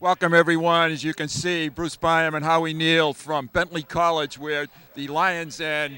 Welcome, everyone. As you can see, Bruce Byam and Howie Neal from Bentley College, where the Lions and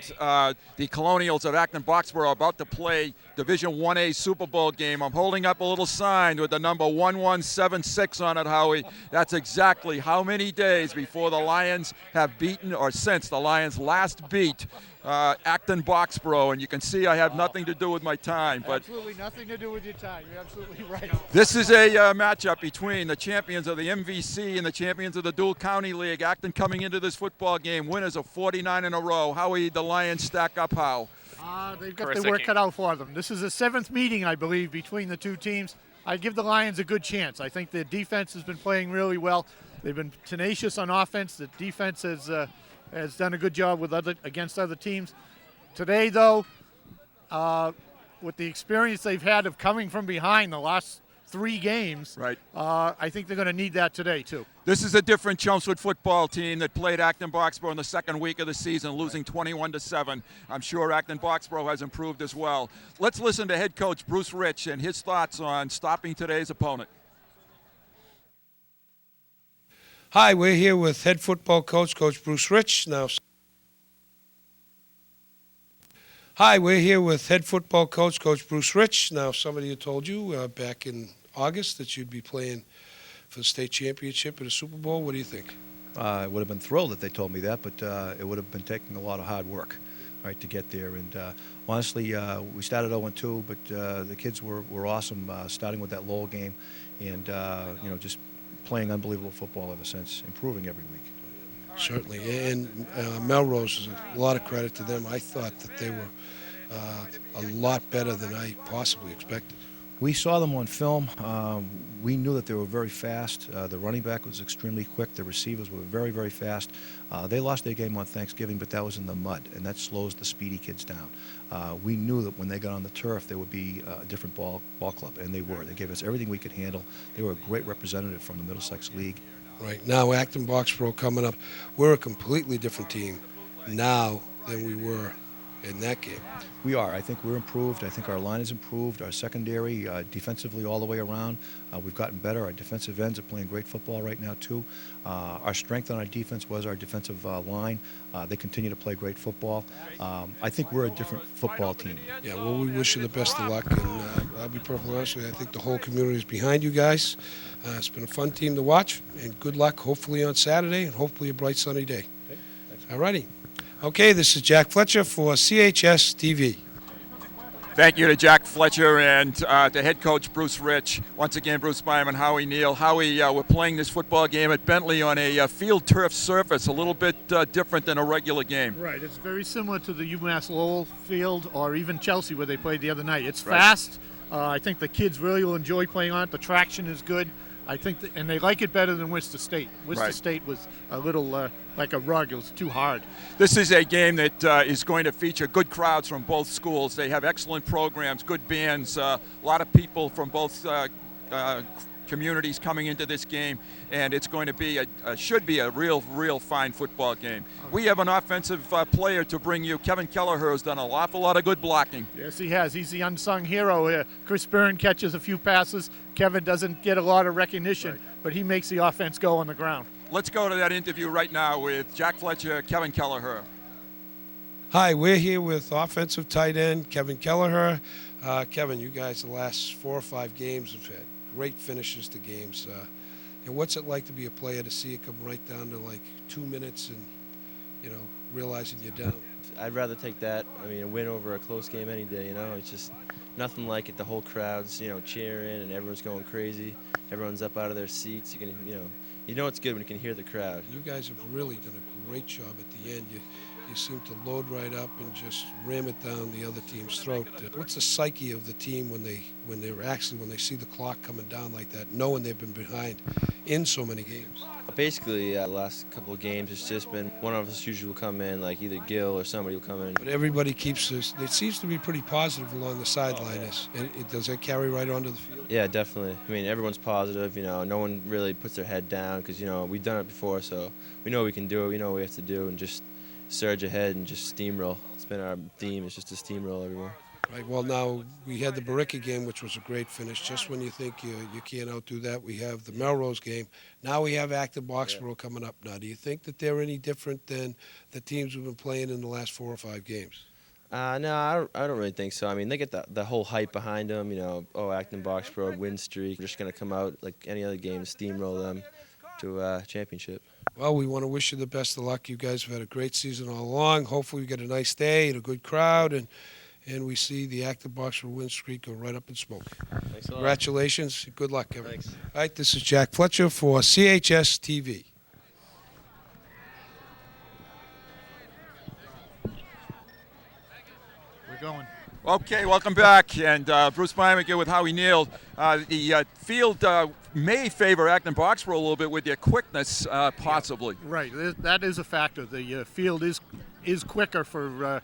the Colonials of Acton, Boxborough are about to play Division 1A Super Bowl game. I'm holding up a little sign with the number 1176 on it, Howie. That's exactly how many days before the Lions have beaten, or since the Lions last beat Acton, Boxborough. And you can see I have nothing to do with my time. But absolutely nothing to do with your time. You're absolutely right. this is a matchup between the champions of the MVC and the champions of the Dual County League. Acton coming into this football game, winners of 49 in a row. How will the Lions stack up, how? They've got their work cut out for them. This is the 7th meeting, I believe, between the two teams. I give the Lions a good chance. I think their defense has been playing really well. They've been tenacious on offense. The defense has done a good job against other teams. Today, though, with the experience they've had of coming from behind the last 3 games, right? I think they're going to need that today, too. This is a different Chelmsford football team that played Acton Boxborough in the second week of the season, losing 21-7. I'm sure Acton Boxborough has improved as well. Let's listen to head coach Bruce Rich and his thoughts on stopping today's opponent. Hi, we're here with head football coach, Coach Bruce Rich. Hi, we're here with head football coach, Coach Bruce Rich. Now, somebody had told you back in August that you'd be playing for the state championship at a Super Bowl. What do you think? I would have been thrilled if they told me that, but it would have been taking a lot of hard work, right, to get there. And honestly, we started 0-2, but the kids were awesome, starting with that Lowell game, and just playing unbelievable football ever since, improving every week. Certainly, and Melrose is a lot of credit to them. I thought that they were a lot better than I possibly expected. We saw them on film. We knew that they were very fast. The running back was extremely quick. The receivers were very, very fast. They lost their game on Thanksgiving, but that was in the mud, and that slows the speedy kids down. We knew that when they got on the turf, they would be a different ball club, and they were. They gave us everything we could handle. They were a great representative from the Middlesex League. Right now, Acton Boxborough coming up, we're a completely different team now than we were in that game. We are. I think we're improved. I think our line is improved. Our secondary, defensively all the way around, we've gotten better. Our defensive ends are playing great football right now, too. Our strength on our defense was our defensive line. They continue to play great football. I think we're a different football team. Yeah, well, we wish you the best of luck. And I'll be perfectly honest with you, I think the whole community is behind you guys. It's been a fun team to watch, and good luck hopefully on Saturday and hopefully a bright sunny day. Okay. All righty. Okay, this is Jack Fletcher for CHS TV. Thank you to Jack Fletcher and to head coach Bruce Rich. Once again, Bruce Byam and Howie Neal. Howie, we're playing this football game at Bentley on a field turf surface, a little bit different than a regular game. Right, it's very similar to the UMass Lowell field or even Chelsea where they played the other night. It's right. Fast. I think the kids really will enjoy playing on it. The traction is good. I think, and they like it better than Worcester State. Worcester right. State was a little like a rug. It was too hard. This is a game that is going to feature good crowds from both schools. They have excellent programs, good bands, a lot of people from both communities coming into this game, and it's going to be should be a real fine football game. We have an offensive player to bring you. Kevin Kelleher has done an awful lot of good blocking. Yes, he has. He's the unsung hero here. Chris Byrne catches a few passes. Kevin doesn't get a lot of recognition, right. But he makes the offense go on the ground. Let's go to that interview right now with Jack Fletcher, Kevin Kelleher. Hi, we're here with offensive tight end Kevin Kelleher. Kevin, you guys the last 4 or 5 games have had great finishes to games. What's it like to be a player to see it come right down to like 2 minutes and, realizing you're down? I'd rather take that. I mean, a win over a close game any day, It's just nothing like it. The whole crowd's, cheering and everyone's going crazy. Everyone's up out of their seats. You can, it's good when you can hear the crowd. You guys have really done a great job at the end. You seem to load right up and just ram it down the other team's throat. What's the psyche of the team when they see the clock coming down like that, knowing they've been behind in so many games? Basically, the last couple of games, it's just been one of us usually will come in, like either Gil or somebody will come in. But everybody keeps this. It seems to be pretty positive along the sideline. Does that carry right onto the field? Yeah, definitely. I mean, everyone's positive. No one really puts their head down because we've done it before, so we know we can do it. We know what we have to do, and just surge ahead and just steamroll. It's been our theme. It's just to steamroll everywhere. Right. Well, now we had the Barica game, which was a great finish. Just when you think you can't outdo that, we have the Melrose game. Now we have Acton Boxborough coming up. Now, do you think that they're any different than the teams we've been playing in the last 4 or 5 games? No, I don't really think so. I mean, they get the whole hype behind them. You know, Acton Boxborough win streak. We're just gonna come out like any other game, steamroll them to a championship. Well, we want to wish you the best of luck. You guys have had a great season all along. Hopefully, we get a nice day and a good crowd, and we see the Acton Boxborough win streak go right up in smoke. Thanks a lot. Congratulations. Good luck, Kevin. Thanks. All right, this is Jack Fletcher for CHS TV. We're going. Okay, welcome back. And Bruce Byman again with Howie Neal. The field may favor Acton Boxborough a little bit with their quickness, possibly. Yeah, right, that is a factor. The field is quicker for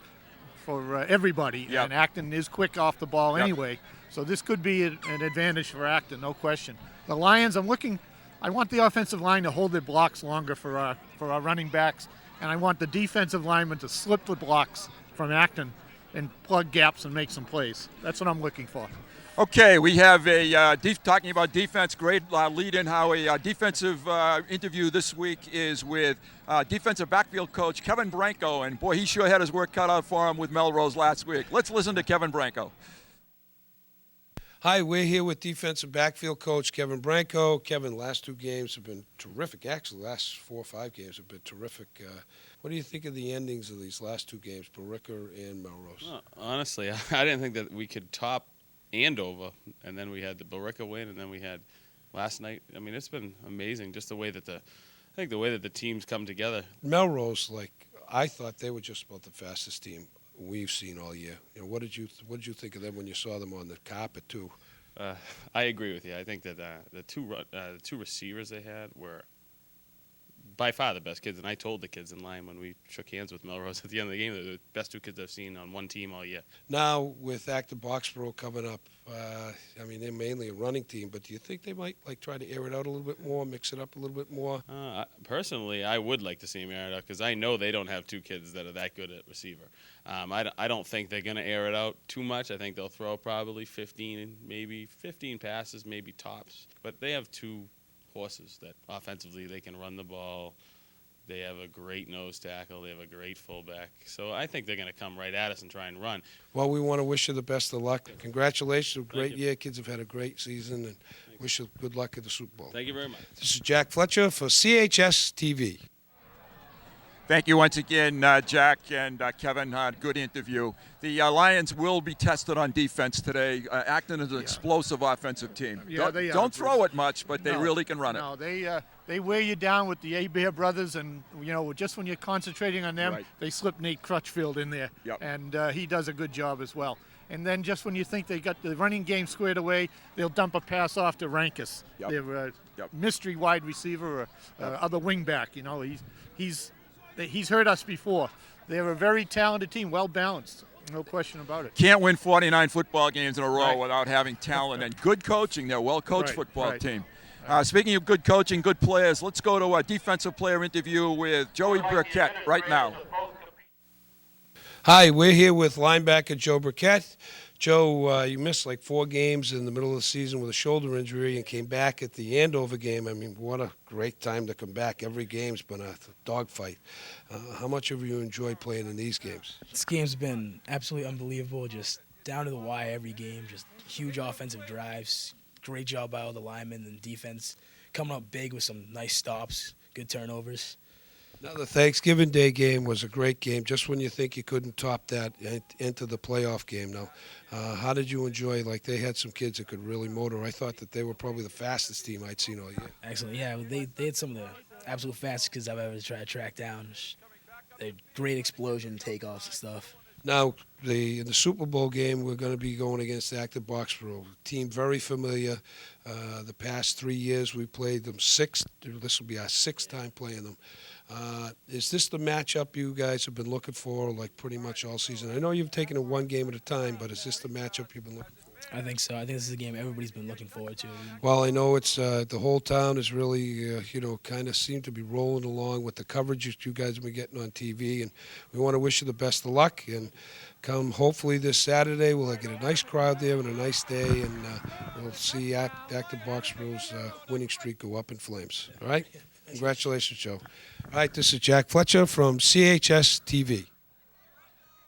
everybody, Yep. and Acton is quick off the ball Yep. anyway. So this could be an advantage for Acton, no question. The Lions, I want the offensive line to hold their blocks longer for our running backs, and I want the defensive linemen to slip the blocks from Acton and plug gaps and make some plays. That's what I'm looking for. Okay, we have talking about defense, great lead-in, Howie. Defensive interview this week is with defensive backfield coach Kevin Branco, and boy, he sure had his work cut out for him with Melrose last week. Let's listen to Kevin Branco. Hi, we're here with defensive backfield coach Kevin Branco. Kevin, last 2 games have been terrific. Actually, last 4 or 5 games have been terrific. What do you think of the endings of these last 2 games, Barica and Melrose? Well, honestly, I didn't think that we could top Andover, and then we had the Barica win, and then we had last night. I mean, it's been amazing just the way that the way that the teams come together. Melrose, I thought they were just about the fastest team we've seen all year. You know, what did you think of them when you saw them on the carpet too? I agree with you. I think that the two receivers they had were by far the best kids, and I told the kids in line when we shook hands with Melrose at the end of the game, they're the best 2 kids I've seen on one team all year. Now, with Acton Boxborough coming up, I mean, they're mainly a running team, but do you think they might try to air it out a little bit more, mix it up a little bit more? Personally, I would like to see them air it out because I know they don't have 2 kids that are that good at receiver. I don't think they're going to air it out too much. I think they'll throw probably 15 passes, maybe tops. But they have 2 horses that offensively they can run the ball. They have a great nose tackle. They have a great fullback. So I think they're going to come right at us and try and run. Well, we want to wish you the best of luck. Congratulations. Great year. Kids have had a great season, and wish you good luck at the Super Bowl. Thank you very much. This is Jack Fletcher for CHS TV. Thank you once again, Jack and Kevin. Good interview. The Lions will be tested on defense today. Acton is an explosive offensive team. Yeah, don't throw it much, but they really can run it. No, they wear you down with the Bear brothers, and just when you're concentrating on them, Right. they slip Nate Crutchfield in there, Yep. and he does a good job as well. And then just when you think they got the running game squared away, they'll dump a pass off to Rankus, Yep. their Yep. mystery wide receiver or other wing back. He's hurt us before. They're a very talented team, well balanced, no question about it. Can't win 49 football games in a row Right. without having talent and good coaching. They're a well-coached Right, football right. team. Speaking of good coaching, good players, let's go to a defensive player interview with Joey Burkett right now. Hi, we're here with linebacker Joe Burkett. Joe, you missed 4 games in the middle of the season with a shoulder injury and came back at the Andover game. I mean, what a great time to come back. Every game's been a dogfight. How much have you enjoyed playing in these games? This game's been absolutely unbelievable, just down to the wire every game, just huge offensive drives. Great job by all the linemen and defense, coming up big with some nice stops, good turnovers. Now, the Thanksgiving Day game was a great game. Just when you think you couldn't top that, enter the playoff game. Now, how did you enjoy? They had some kids that could really motor. I thought that they were probably the fastest team I'd seen all year. Excellent, yeah. They had some of the absolute fastest kids I've ever tried to track down. They're great explosion takeoffs and stuff. Now, in the Super Bowl game, we're going to be going against Acton Boxborough, team very familiar. The past 3 years, we played them 6. This will be our 6th time playing them. Is this the matchup you guys have been looking for, pretty much all season? I know you've taken it 1 game at a time, but is this the matchup you've been looking for? I think so. I think this is a game everybody's been looking forward to. Well, I know it's the whole town is really, kind of seem to be rolling along with the coverage that you guys have been getting on TV, and we want to wish you the best of luck. And come, hopefully this Saturday, we'll get a nice crowd there and a nice day, and we'll see Acton Boxborough's winning streak go up in flames. All right? Congratulations, Joe. All right, this is Jack Fletcher from CHS TV.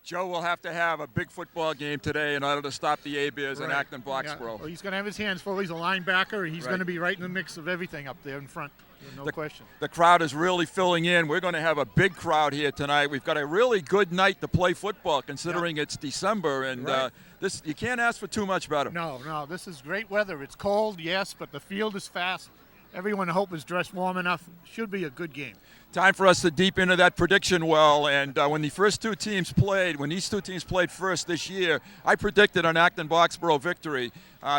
Joe will have to have a big football game today in order to stop the A-Bears in Right. Acton Boxborough. Yeah. Well, he's going to have his hands full. He's a linebacker. He's going to be right in the mix of everything up there in front. No question. The crowd is really filling in. We're going to have a big crowd here tonight. We've got a really good night to play football, considering it's December, and this you can't ask for too much better. No, this is great weather. It's cold, yes, but the field is fast. Everyone, I hope, is dressed warm enough. Should be a good game. Time for us to deep into that prediction well, and when these two teams played first this year, I predicted an Acton Boxborough victory.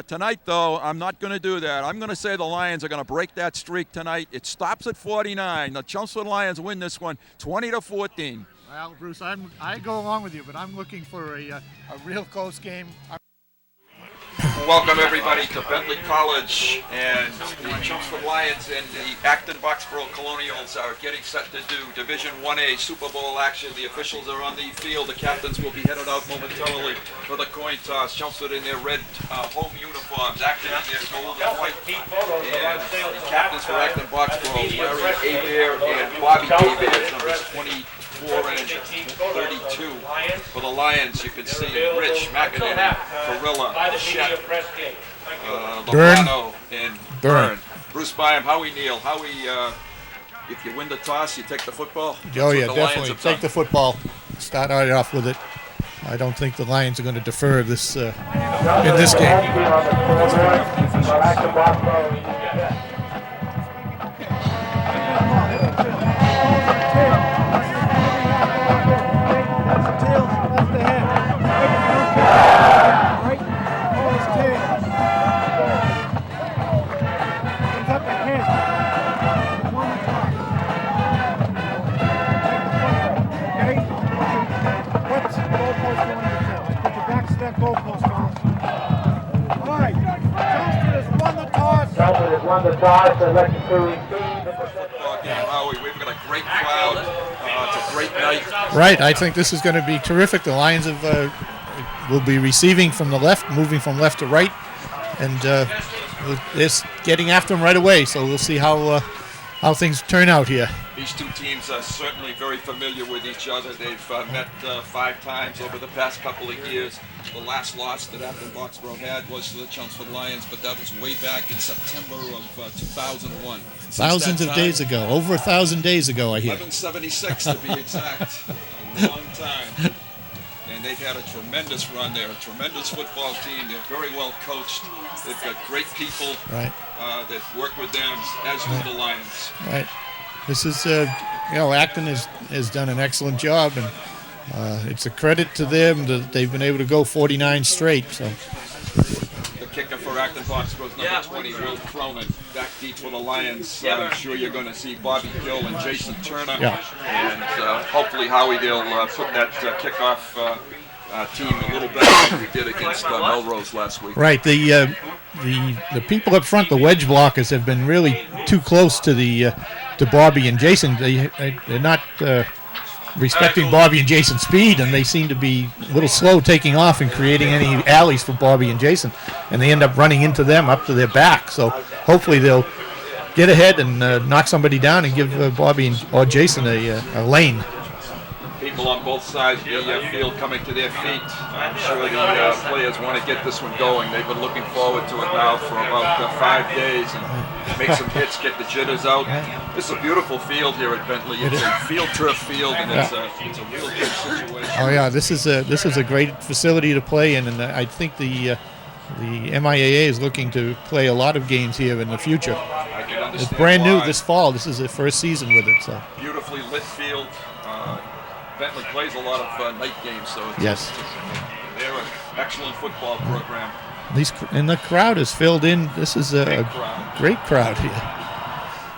Tonight, though, I'm not going to do that. I'm going to say the Lions are going to break that streak tonight. It stops at 49. The Chelmsford Lions win this one 20-14. Well, Bruce, I go along with you, but I'm looking for a real close game. Welcome everybody to Bentley College, and the Chelmsford Lions and the Acton Boxborough Colonials are getting set to do Division 1A Superbowl action. The officials are on the field. The captains will be headed out momentarily for the coin toss. Chelmsford in their red home uniforms, Acton in their gold and white. And the captains for Acton Boxborough, Larry Abear and Bobby Abear, numbers 24 and 32. For the Lions, you can see Rich, McInerney, Carilla, Shep, Lomano, and Byrne. Bruce Byam, Howie Neal, if you win the toss, you take the football? Oh, yeah, definitely. Take the football. Start right off with it. I don't think the Lions are going to defer this in this game. Won the toss and let the crew We've got a great crowd. It's a great night. Right, I think this is going to be terrific. The Lions will be receiving from the left, moving from left to right, and it's getting after them right away. So we'll see how things turn out here. These two teams are certainly very familiar with each other. They've met 5 times over the past couple of years. The last loss that Acton Boxborough had was to the Chelmsford Lions, but that was way back in September of 2001. Thousands of days ago, over 1,000 days ago, I hear. 1176 to be exact. A long time. And they've had a tremendous run. They're a tremendous football team. They're very well coached. They've got great people that work with them, as do the Lions. Right. This is, Acton has done an excellent job, and it's a credit to them that they've been able to go 49 straight. So. The kicker for Acton Boxborough is number 20, Will Cronin. Back deep for the Lions. I'm sure you're going to see Bobby Gill and Jason Turner. Yeah. And hopefully Howie will put that kickoff team a little better than we did against Melrose last week. Right. The people up front, the wedge blockers, have been really too close to Bobby and Jason. They're not respecting Bobby and Jason's speed, and they seem to be a little slow taking off and creating any alleys for Bobby and Jason, and they end up running into them up to their back. So hopefully they'll get ahead and knock somebody down and give Bobby or Jason a lane. People on both sides of the field coming to their feet. I'm sure the players want to get this one going. They've been looking forward to it now for about 5 days, and make some hits, get the jitters out. This is a beautiful field here at Bentley. It's a field turf field, and it's a real good situation. Oh yeah, this is a great facility to play in, and I think the MIAA is looking to play a lot of games here in the future. I can understand it's brand new why. this fall. This is the first season with it. So beautifully lit field. Bentley plays a lot of night games, so they're an excellent football program. And the crowd is filled in. This is a great crowd here.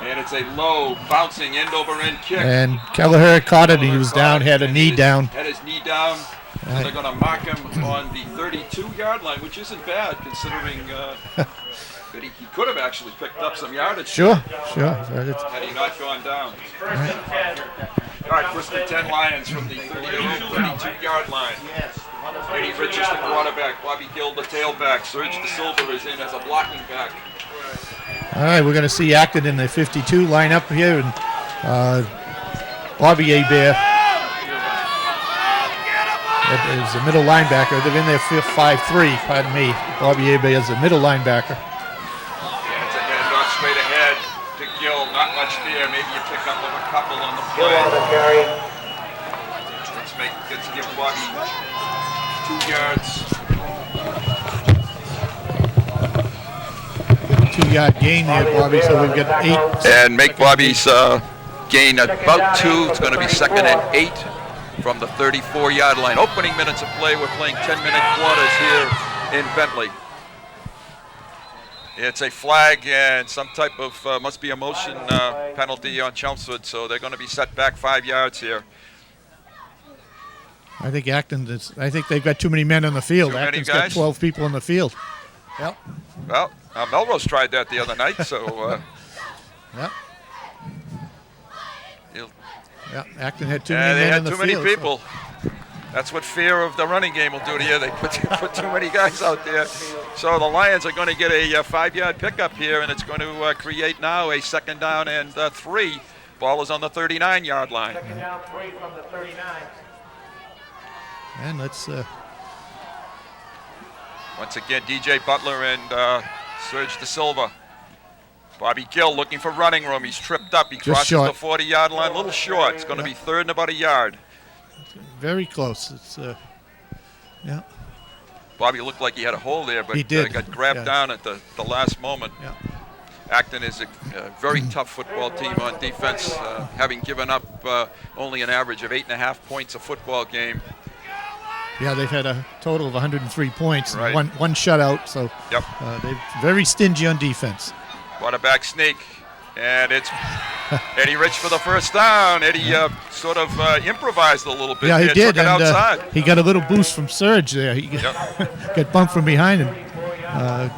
And it's a low, bouncing end-over-end kick. And Kelleher caught it. He was down, had a knee down. Had his knee down. So they're going to mark him on the 32-yard line, which isn't bad considering that he could have actually picked up some yardage. Sure. Had he not gone down. All right, first and 10 Lions from the 32-yard line. Eddie Rich is the quarterback. Bobby Gill the tailback. Serge DeSilva is in as a blocking back. All right, we're going to see Acton in the 52 line up here, and Bobby Hebert is the middle linebacker. They're in there 5-3, pardon me. Bobby Hebert is the middle linebacker. Yeah, it's a handoff straight ahead to Gill. Not much there. Maybe you pick up a couple on the play. Let's give Bobby 2 yards. 2-yard gain there, Bobby, so we've got 8. And make Bobby's gain at about 2. It's going to be second and 8 from the 34-yard line. Opening minutes of play. We're playing 10-minute quarters here in Bentley. It's a flag and some type of must be a motion penalty on Chelmsford, so they're going to be set back 5 yards here. I think I think they've got too many men on the field. Acton's got 12 people on the field. Yep. Well, Melrose tried that the other night, so. Yep. Yeah, Acton had too many men on the field. They had too many people. That's what fear of the running game will do to you. They put too many guys out there. So the Lions are going to get a 5-yard pickup here, and it's going to create now a second down and 3. Ball is on the 39-yard line. Second down, 3 from the 39. And let's. Once again, DJ Butler and Serge DeSilva. Bobby Gill looking for running room. He's tripped up. He crosses the 40-yard line. A little short. It's going to be third and about a yard. Very close. It's yeah. Bobby looked like he had a hole there, but he did. Got grabbed down at the last moment. Yeah. Acton is a very tough football team on defense, having given up only an average of 8.5 points a football game. Yeah, they've had a total of 103 points, right. and one shutout, so yep. They're very stingy on defense. Quarterback sneak, and it's Eddie Rich for the first down. Eddie sort of improvised a little bit. Yeah, he did, took it outside. He got a little boost from Serge there. He got bumped from behind and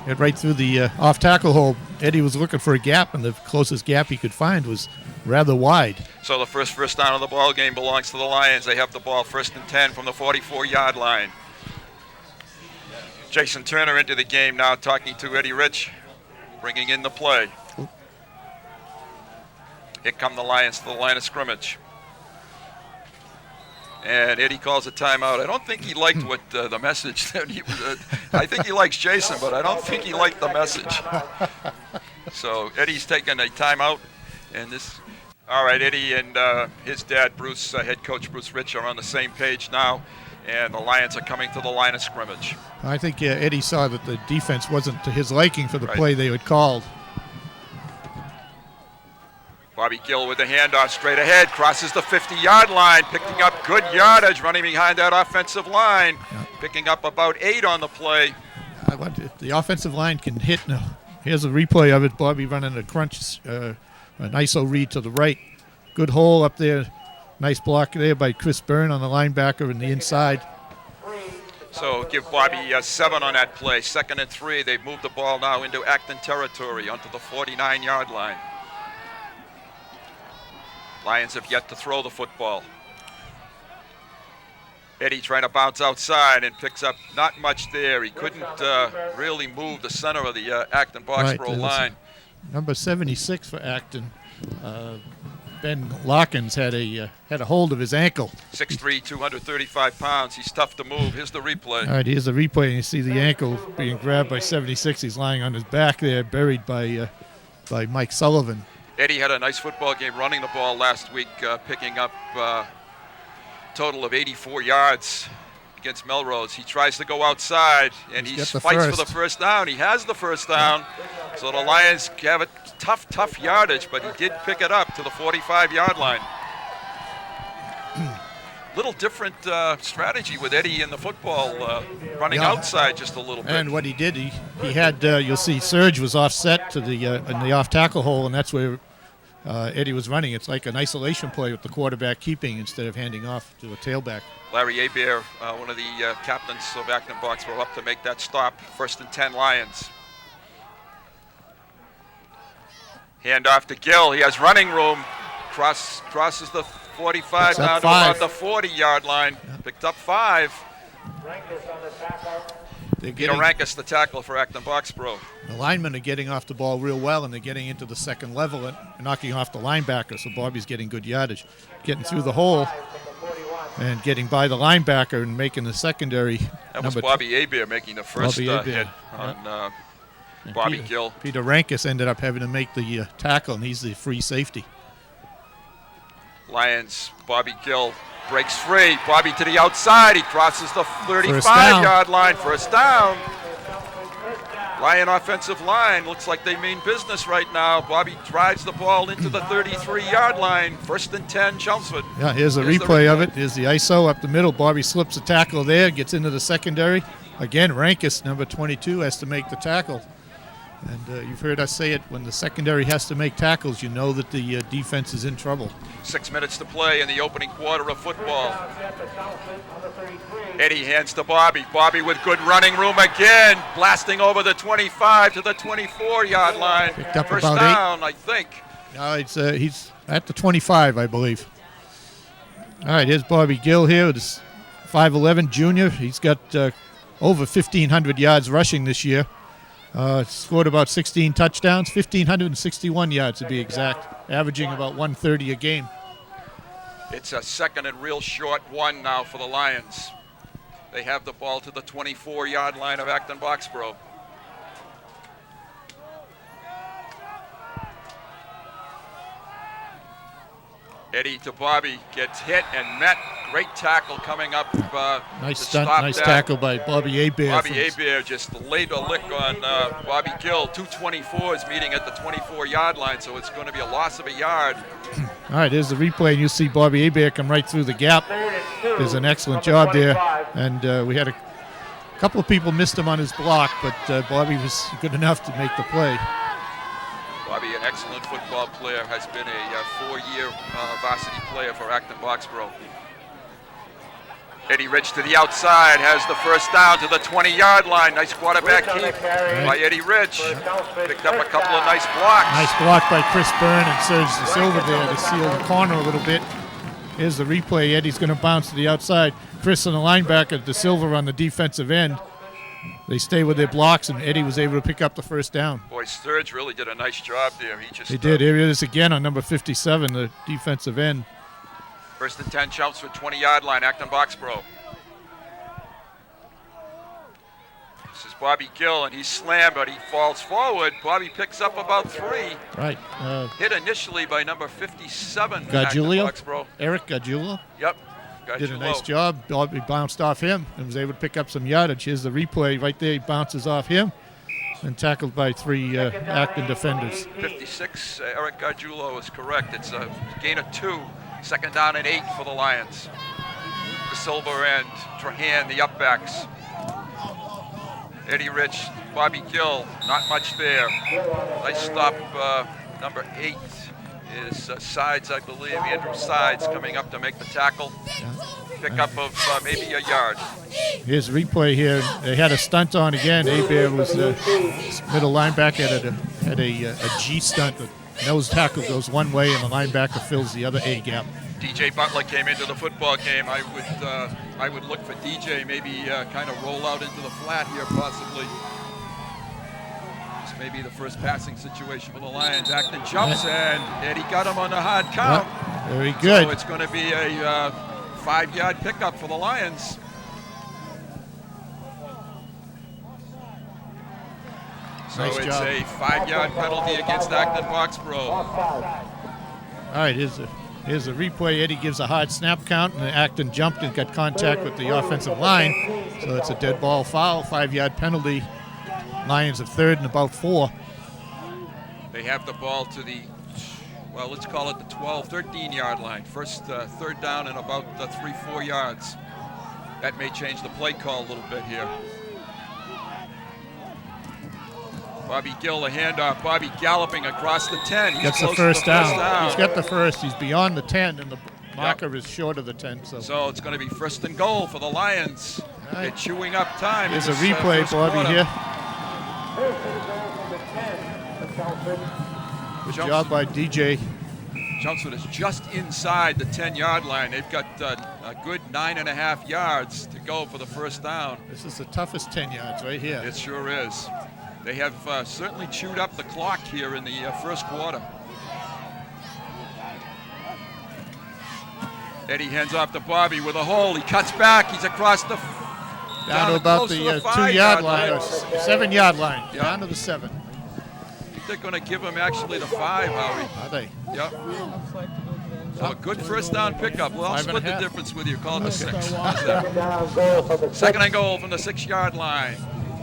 got right through the off-tackle hole. Eddie was looking for a gap, and the closest gap he could find was rather wide. So the first down of the ball game belongs to the Lions. They have the ball first and 10 from the 44-yard line. Jason Turner into the game now, talking to Eddie Rich, bringing in the play. Here come the Lions to the line of scrimmage. And Eddie calls a timeout. I don't think he liked what the message that he was. I think he likes Jason, but I don't think he liked the message. So Eddie's taking a timeout, and this. All right, Eddie and his dad, Bruce, head coach Bruce Rich, are on the same page now, and the Lions are coming to the line of scrimmage. I think Eddie saw that the defense wasn't to his liking for the right. play they had called. Bobby Gill with the handoff straight ahead, crosses the 50-yard line, picking up good yardage, running behind that offensive line, picking up about 8 on the play. The offensive line can hit now. Here's a replay of it. Bobby running a crunch, an ISO read to the right. Good hole up there. Nice block there by Chris Byrne on the linebacker in the inside. So give Bobby 7 on that play. Second and 3. They've moved the ball now into Acton territory onto the 49-yard line. Lions have yet to throw the football. Eddie trying to bounce outside and picks up not much there. He couldn't really move the center of the Acton Boxborough line. Number 76 for Acton. Ben Larkins had a hold of his ankle. 6'3", 235 pounds. He's tough to move. Here's the replay. All right, here's the replay, and you see the ankle being grabbed by 76. He's lying on his back there, buried by Mike Sullivan. Eddie had a nice football game running the ball last week, picking up a total of 84 yards against Melrose. He tries to go outside, and he fights for the first down. He has the first down. So the Lions have a tough yardage, but he did pick it up to the 45-yard line. Little different strategy with Eddie in the football, running outside just a little bit. And what he did, he had, you'll see Serge was offset to the in the off-tackle hole, and that's where Eddie was running. It's like an isolation play with the quarterback keeping instead of handing off to a tailback. Larry Hebert, one of the captains of Acton Boxborough, up to make that stop. 1st and 10 Lions. Hand off to Gill. He has running room. Crosses the 45 down to about the 40-yard line. Yeah. Picked up 5. Peter Rankus, the tackle for Acton Boxborough. The linemen are getting off the ball real well, and they're getting into the second level and knocking off the linebacker, so Bobby's getting good yardage. Getting through the hole and getting by the linebacker and making the secondary. That was Bobby Hebert making the first hit on Bobby Gill. Peter Rankus ended up having to make the tackle, and he's the free safety. Lions, Bobby Gill breaks free. Bobby to the outside. He crosses the 35-yard line. 1st down. Lion offensive line looks like they mean business right now. Bobby drives the ball into the 33-yard line. 1st and 10, Chelmsford. Yeah, here's a replay of it. Here's the ISO up the middle. Bobby slips a tackle there, gets into the secondary. Again, Rankus, number 22, has to make the tackle. And you've heard us say it, when the secondary has to make tackles, you know that the defense is in trouble. 6 minutes to play in the opening quarter of football. Eddie hands to Bobby. Bobby with good running room again, blasting over the 25 to the 24-yard line. Picked up 1st about down, 8. I think. No, he's at the 25, I believe. All right, here's Bobby Gill here with his 5'11 junior. He's got over 1,500 yards rushing this year. Scored about 16 touchdowns, 1,561 yards to be exact, averaging about 130 a game. It's a 2nd and real short 1 now for the Lions. They have the ball to the 24-yard line of Acton Boxborough. Eddie to Bobby, gets hit and met. Great tackle coming up. Nice stunt, nice tackle by Bobby Hebert. Bobby Hebert just laid a lick on Bobby Gill. 224 is meeting at the 24-yard line, so it's going to be a loss of a yard. All right, here's the replay, and you see Bobby Hebert come right through the gap. There's an excellent job there, and we had a couple of people missed him on his block, but Bobby was good enough to make the play. Bobby, an excellent football player, has been a 4-year varsity player for Acton Boxborough. Eddie Rich to the outside, has the 1st down to the 20-yard line. Nice quarterback keep by Eddie Rich. Picked up a couple of nice blocks. Nice block by Chris Byrne and Serge De Silva there to seal the corner a little bit. Here's the replay. Eddie's going to bounce to the outside. Chris on the linebacker, De Silva on the defensive end. They stay with their blocks, and Eddie was able to pick up the 1st down. Boy, Sturge really did a nice job there. He did. Here he is again on number 57, the defensive end. 1st and 10, Chelmsford, 20-yard line, Acton Boxborough. This is Bobby Gill, and he's slammed, but he falls forward. Bobby picks up about 3. Right. Hit initially by number 57, Gargiulo. Acton Boxborough. Eric Gargiulo. Yep. Did a nice job. Bobby bounced off him and was able to pick up some yardage. Here's the replay right there. He bounces off him and tackled by 3 Acton defenders. 56, Eric Gargiulo is correct. It's a gain of 2. 2nd down and 8 for the Lions. De Silva and Trahan, the upbacks. Eddie Rich, Bobby Gill, not much there. Nice stop, number 8. Is Sides, I believe, Andrew Sides coming up to make the tackle. Pickup of maybe a yard. Here's a replay here. They had a stunt on again. Hebert was the middle linebacker, had a G stunt. The nose tackle goes one way and the linebacker fills the other A gap. DJ Butler came into the football game. I would look for DJ maybe kind of roll out into the flat here possibly. Maybe the first passing situation for the Lions. Acton jumps, and Eddie got him on the hard count. Very good. So it's going to be a 5-yard pickup for the Lions. So nice it's job. a 5-yard penalty against Acton Boxborough. All right, here's a replay. Eddie gives a hard snap count, and Acton jumped and got contact with the offensive line. So it's a dead ball foul, 5-yard penalty. Lions of 3rd and about 4. They have the ball to the, well, let's call it the 12, 13-yard line. First 3rd down and about 3-4 yards. That may change the play call a little bit here. Bobby Gill, the handoff. Bobby galloping across the 10. He's Gets the close to first down. down. He's got the first. He's beyond the 10, and the marker is short of the 10. So it's going to be first and goal for the Lions. Right. They're chewing up time. There's a It's, replay, first Bobby, quarter. here. Good job by DJ. Chelmsford is just inside the 10-yard line. They've got a good 9.5 yards to go for the first down. This is the toughest 10 yards right here. It sure is. They have certainly chewed up the clock here in the first quarter. Eddie hands off to Bobby with a hole. He cuts back. He's across the down to about the 2-yard line, or 7-yard line. Yeah. Down to the 7. I think they're going to give him actually the 5, Howie. Are they? Yep. So a good first down pickup. Well, I'll 5 and a split the half. difference with you. Call it a 6. How's that? Second and goal from the 6-yard line.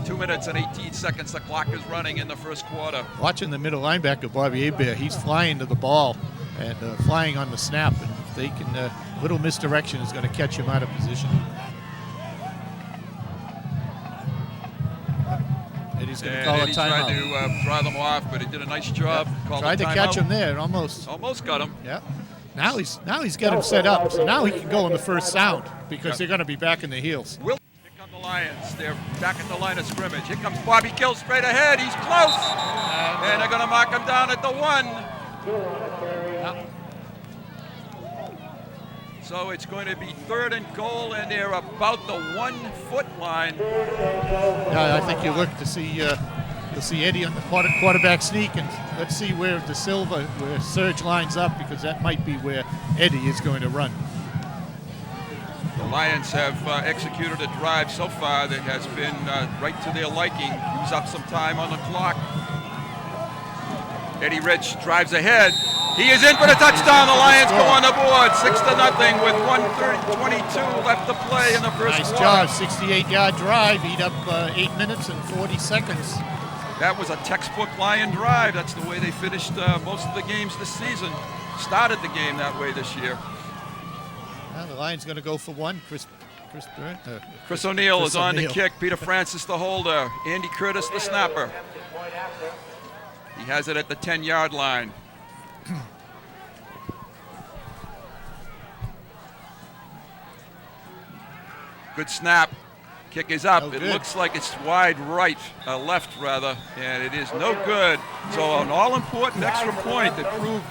2 minutes and 18 seconds. The clock is running in the first quarter. Watching the middle linebacker, Bobby Hebert, he's flying to the ball and flying on the snap. And if they can, little misdirection is going to catch him out of position. And he's going to call a Eddie tried timeout. to draw them off, but he did a nice job. Called Tried a to catch timeout. him there, almost. Almost got him. Yeah. Now he's got him set up, so now he can go on the first sound because they're going to be back in the heels. Here come the Lions. They're back at the line of scrimmage. Here comes Bobby Gill straight ahead. He's close. And they're going to mark him down at the 1. So it's going to be 3rd and goal, and they're about the 1-foot line. Yeah, I think you look to see you'll see Eddie on the quarterback sneak, and let's see where where Serge lines up, because that might be where Eddie is going to run. The Lions have executed a drive so far that has been right to their liking. Use up some time on the clock. Eddie Rich drives ahead. He is in for the touchdown. The Lions go on the board, 6-0 with 1:22 left to play in the first Nice quarter. job, 68-yard drive, eat up 8 minutes and 40 seconds. That was a textbook Lion drive. That's the way they finished most of the games this season. Started the game that way this year. Well, the Lions going to go for one. Chris O'Neill is on to O'Neill. kick. Peter Francis the holder. Andy Curtis the snapper. He has it at the 10-yard line. Good snap. Kick is up. No It good. looks like it's wide right, left rather, and it is no good. So an all-important extra point that proved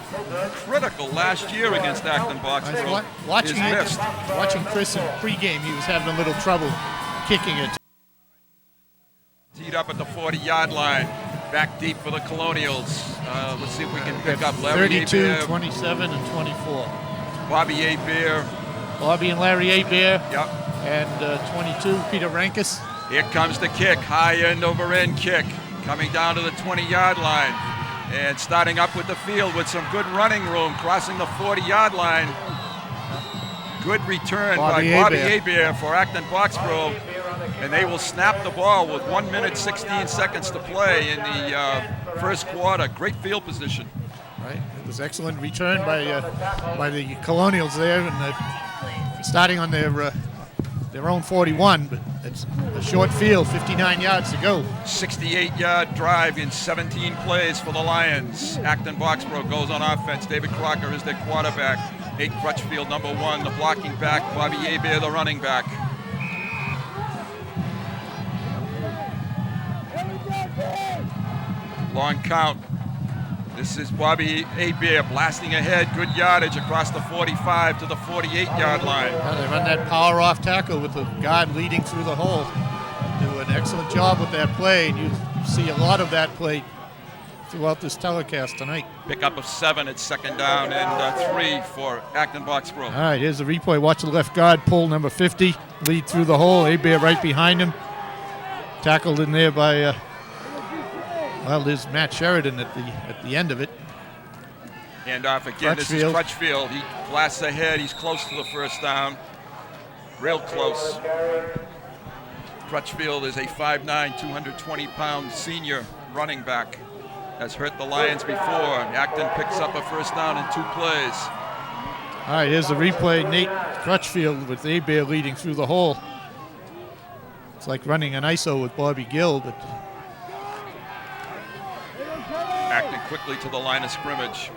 critical last year against Acton Boxborough is missed. Watching Chris in pregame, he was having a little trouble kicking it. Teed up at the 40-yard line. Back deep for the Colonials. Let's see if we can pick up Larry 32, Hebert, 27, and 24. Bobby Hebert. Bobby and Larry Hebert. Yep. And 22, Peter Rankus. Here comes the kick. High end over end kick. Coming down to the 20-yard line. And starting up with the field with some good running room. Crossing the 40-yard line. Good return by Bobby Hebert for Acton Boxborough. And they will snap the ball with 1 minute 16 seconds to play in the first quarter. Great field position. Right. It was excellent return by the Colonials there, and starting on their own 41, but it's a short field, 59 yards to go. 68-yard drive in 17 plays for the Lions. Acton Boxborough goes on offense. David Crocker is their quarterback. Nate Crutchfield, number 1, the blocking back. Bobby Hebert, the running back. Long count. This is Bobby Hebert blasting ahead. Good yardage across the 45 to the 48-yard line. Well, they run that power off tackle with the guard leading through the hole. Do an excellent job with that play, and you see a lot of that play throughout this telecast tonight. Pickup of 7 at second down and 3 for Acton Boxborough. All right, here's the replay. Watch the left guard pull number 50, lead through the hole. Hebert right behind him. Tackled in there by, well, there's Matt Sheridan at the end of it. Hand off again. This is Crutchfield. He blasts ahead. He's close to the first down. Real close. Crutchfield is a 5'9", 220-pound senior running back. Has hurt the Lions before. Acton picks up a first down in 2 plays. All right, here's the replay. Nate Crutchfield with Hebert leading through the hole. It's like running an ISO with Bobby Gill, but quickly to the line of scrimmage.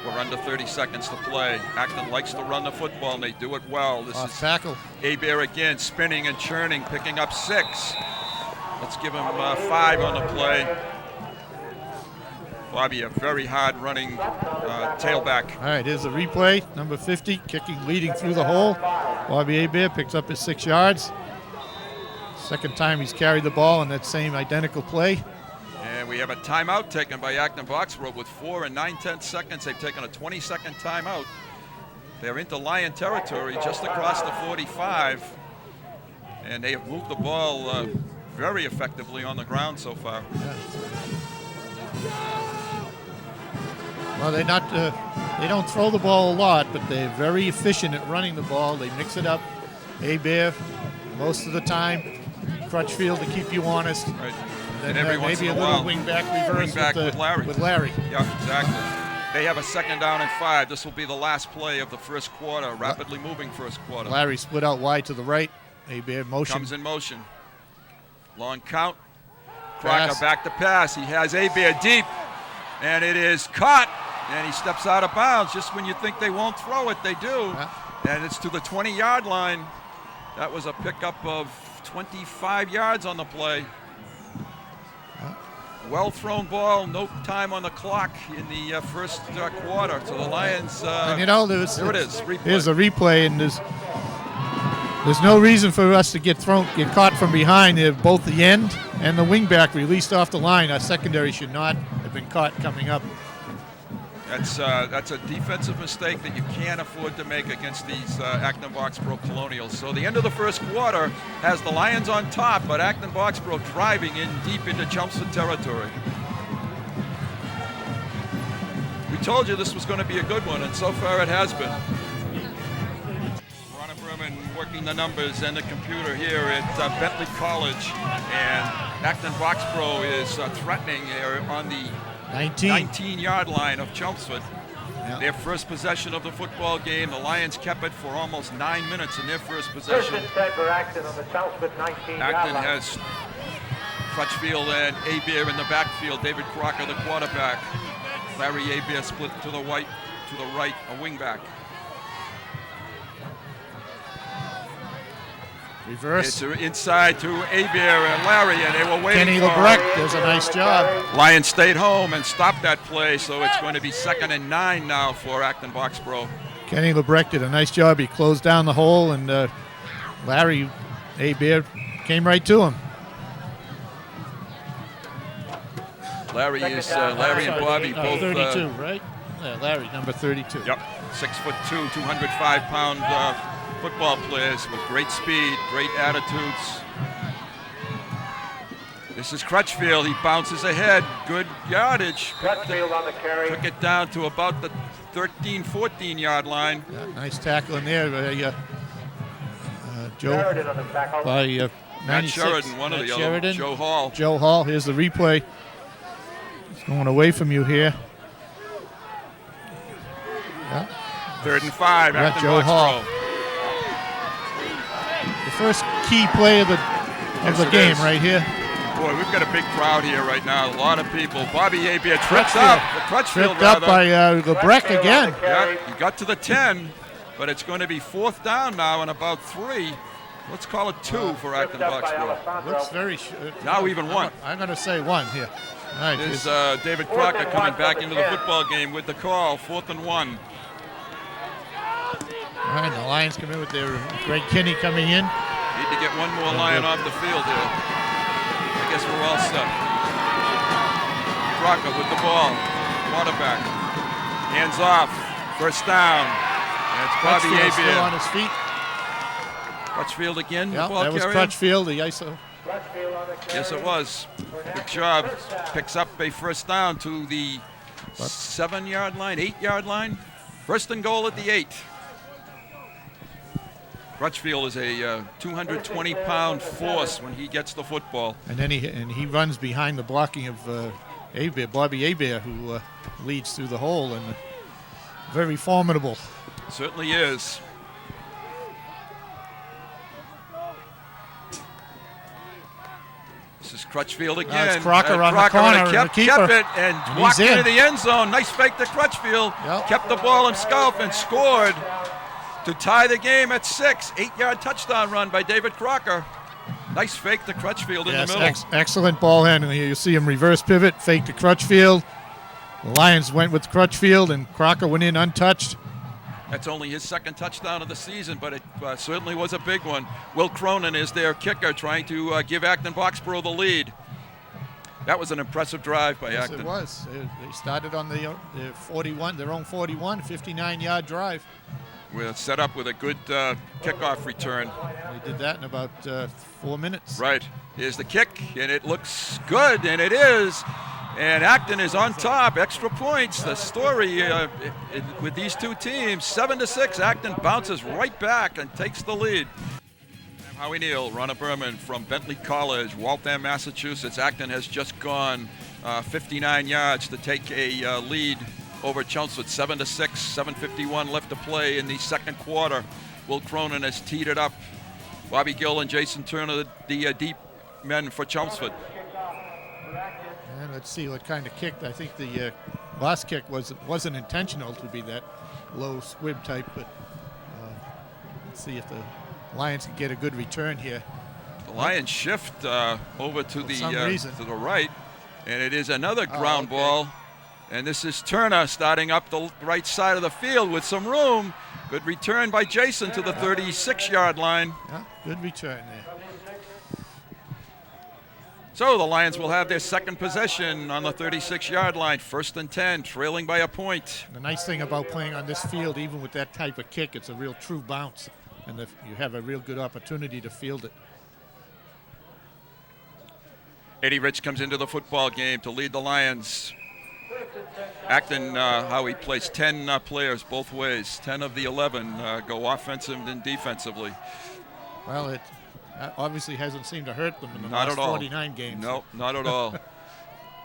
We're under 30 seconds to play. Acton likes to run the football, and they do it well. This is tackle. Hebert again, spinning and churning, picking up 6. Let's give him 5 on the play. Bobby, a very hard running tailback. All right, here's the replay. Number 50, kicking, leading through the hole. Bobby Hebert picks up his 6 yards. Second time he's carried the ball in that same identical play. And we have a timeout taken by Acton Boxborough with 4 and 9/10 seconds. They've taken a 20-second timeout. They're into Lion territory just across the 45. And they have moved the ball very effectively on the ground so far. Well, they don't throw the ball a lot, but they're very efficient at running the ball. They mix it up. Hebert most of the time. Crutchfield to keep you honest. Right. Then every once maybe in a a little while, wing-back reverse with Larry. With Larry. Yeah, exactly. They have a 2nd down and 5. This will be the last play of the first quarter, rapidly moving first quarter. Larry split out wide to the right. Hebert motion. Comes in motion. Long count. Crocker back to pass. He has Hebert deep, and it is caught, and he steps out of bounds. Just when you think they won't throw it, they do. And it's to the 20-yard line. That was a pickup of 25 yards on the play. Well-thrown ball, no time on the clock in the first quarter. So the Lions, and there it is. Replay. Here's a replay, and there's no reason for us to get caught from behind. They're both the end and the wingback released off the line. Our secondary should not have been caught coming up. That's a defensive mistake that you can't afford to make against these Acton Boxborough Colonials. So the end of the first quarter has the Lions on top, but Acton Boxborough driving in deep into Chelmsford territory. We told you this was going to be a good one, and so far it has been. Ron Berman working the numbers and the computer here at Bentley College, and Acton Boxborough is threatening on the 19-yard line of Chelmsford. Yep. Their first possession of the football game. The Lions kept it for almost 9 minutes in their first possession. First and 10 for Acton on the Chelmsford 19-yard line. Acton has Crutchfield and Hebert in the backfield. David Crocker, the quarterback. Larry Hebert split to the right, a wingback. Reverse. It's inside to Hebert and Larry, and they were waiting Kenny for Lebrecht does a nice job. Lions stayed home and stopped that play, so it's going to be 2nd and 9 now for Acton Boxborough. Kenny Lebrecht did a nice job. He closed down the hole, and Larry Hebert came right to him. Larry and Bobby both 32, right? Yeah, Larry, number 32. Yep, 6'2", 205-pound football players with great speed, great attitudes. This is Crutchfield. He bounces ahead. Good yardage. Crutchfield on the carry. Took it down to about the 13, 14-yard line. Yeah, nice tackle in there. Joe Sheridan on the tackle. by Matt Sheridan, one of the other. Joe Hall. Joe Hall. Here's the replay. It's going away from you here. Yeah. 3rd and 5. Yeah, Acton Joe Boxborough. Hall. The first key play of the game right here. Boy, we've got a big crowd here right now. A lot of people. Bobby Hebert tripped up. Tripped up by Lebrecht again. Yeah, he got to the 10, but it's going to be 4th down now and about 3. Let's call it 2 for Acton Boxborough. Looks very. Now even 1. I'm going to say 1 here. All right, There's David Crocker coming back into the football game with the call. 4th and 1. All right, the Lions come in with their Greg Kinney coming in. Need to get one more Lion off the field here. I guess we're all set. Crocker with the ball. Quarterback. Hands off. 1st down. And it's Bobby Crutchfield still Hebert. on his feet. Crutchfield again. Yeah, the ball that was carrier. Crutchfield, the ISO. Yes, it was. Good job. Picks up a 1st down to the 7-yard line, 8-yard line. 1st and goal at the 8. Crutchfield is a 220-pound force when he gets the football. And then he runs behind the blocking of Bobby Hebert, who leads through the hole, and very formidable. Certainly is. This is Crutchfield again. Now it's Crocker on the corner, and kept the keeper. it and walked he's in. into the end zone. Nice fake to Crutchfield. Yep. Kept the ball in scalp and scored to tie the game at 6. 8-yard touchdown run by David Crocker. Nice fake to Crutchfield in the middle. Excellent ball handling here. You see him reverse pivot, fake to Crutchfield. The Lions went with Crutchfield, and Crocker went in untouched. That's only his second touchdown of the season, but it certainly was a big one. Will Cronin is their kicker, trying to give Acton Boxborough the lead. That was an impressive drive by Acton. Yes, it was. They started on their own 41, 59-yard drive. We're set up with a good kickoff return. They did that in about 4 minutes. Right. Here's the kick, and it looks good, and it is. And Acton is on top. Extra points. The story with these two teams, 7-6. Acton bounces right back and takes the lead. Howie Neal, Ronna Berman from Bentley College, Waltham, Massachusetts. Acton has just gone 59 yards to take a lead over Chelmsford, 7-6. 7:51 left to play in the second quarter. Will Cronin has teed it up. Bobby Gill and Jason Turner, the deep men for Chelmsford. And let's see what kind of kick. I think the last kick wasn't intentional to be that low squib type, but let's see if the Lions can get a good return here. The Lions shift over to the right, and it is another ground ball. And this is Turner starting up the right side of the field with some room. Good return by Jason to the 36-yard line. Yeah, good return there. So the Lions will have their second possession on the 36-yard line, 1st and 10, trailing by a point. The nice thing about playing on this field, even with that type of kick, it's a real true bounce, and you have a real good opportunity to field it. Eddie Rich comes into the football game to lead the Lions. Acton, how he plays 10 players both ways. 10 of the 11 go offensive and defensively. Well, it obviously hasn't seemed to hurt them in the Not last at all. 49 games. No, not at all.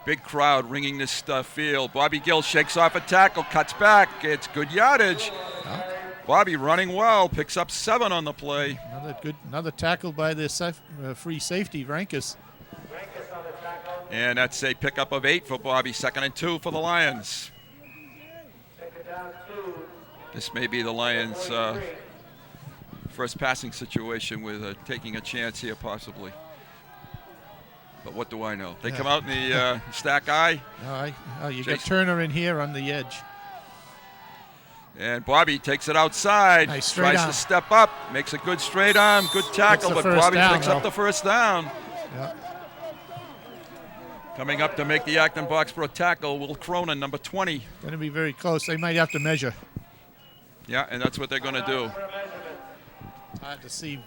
Big crowd ringing this field. Bobby Gill shakes off a tackle, cuts back. It's good yardage. Bobby running well, picks up 7 on the play. Another tackle by the free safety, Rankus. And that's a pickup of 8 for Bobby. 2nd and 2 for the Lions. This may be the Lions' first passing situation with taking a chance here, possibly. But what do I know? They come out in the stack eye. You got Turner in here on the edge. And Bobby takes it outside, nice tries to step up, makes a good straight arm, good tackle, but Bobby picks up the first down. Yeah. Coming up to make the Acton Boxborough tackle, Will Cronin, number 20. Going to be very close. They might have to measure. Yeah, and that's what they're going to do. It's hard to see.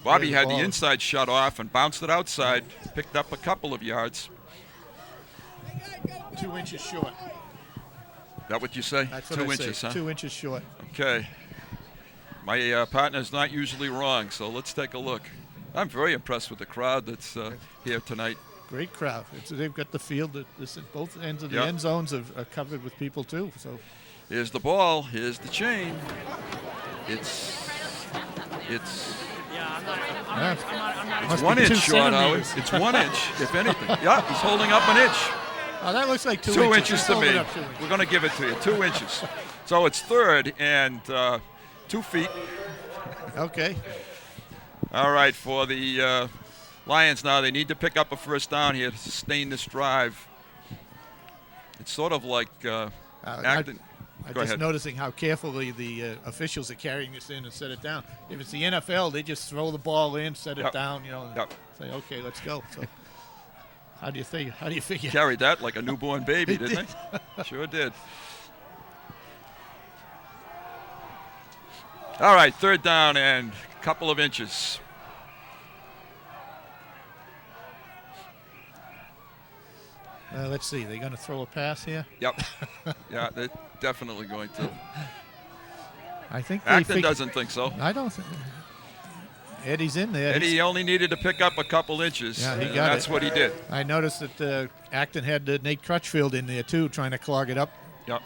Bobby had the inside shut off and bounced it outside, picked up a couple of yards. 2 inches short. Is that what you say? That's what 2 I inches, say. huh? 2 inches short. Okay. My partner's not usually wrong, so let's take a look. I'm very impressed with the crowd that's here tonight. Great crowd. They've got the field. Both ends of the end zones are covered with people too. So here's the ball. Here's the chain. It's 1 inch short, Howard. It's 1 inch, if anything. Yeah, he's holding up an inch. Oh, that looks like 2 inches. 2 inches. inches to me. We're going to give it to you. 2 inches. So it's 3rd and 2 feet. Okay. All right, for the Lions now, they need to pick up a first down here to sustain this drive. It's sort of like Acton. I'm just noticing how carefully the officials are carrying this in and set it down. If it's the NFL, they just throw the ball in, set it down, and say, okay, let's go. So how do you figure? Carried that like a newborn baby, didn't they? Sure did. All right, 3rd down and a couple of inches. Let's see. They're going to throw a pass here? Yep. Yeah, they're definitely going to. I think Acton doesn't think so. I don't think. Eddie's in there. Eddie only needed to pick up a couple inches. Yeah, he got that's what he did. I noticed that Acton had Nate Crutchfield in there too, trying to clog it up. Yep.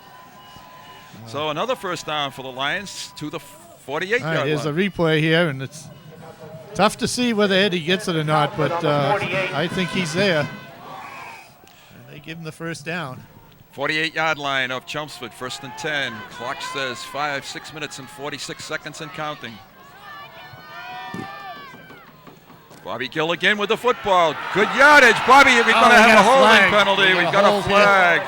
So another first down for the Lions to the 48-yard line. There's a replay here, and it's Tough to see whether Eddie gets it or not, but I think he's there. And they give him the first down. 48-yard line of Chelmsford, 1st and 10. Clock says 6 minutes and 46 seconds and counting. Bobby Gill again with the football. Good yardage. Bobby, we're going to have a holding penalty. We've got a flag.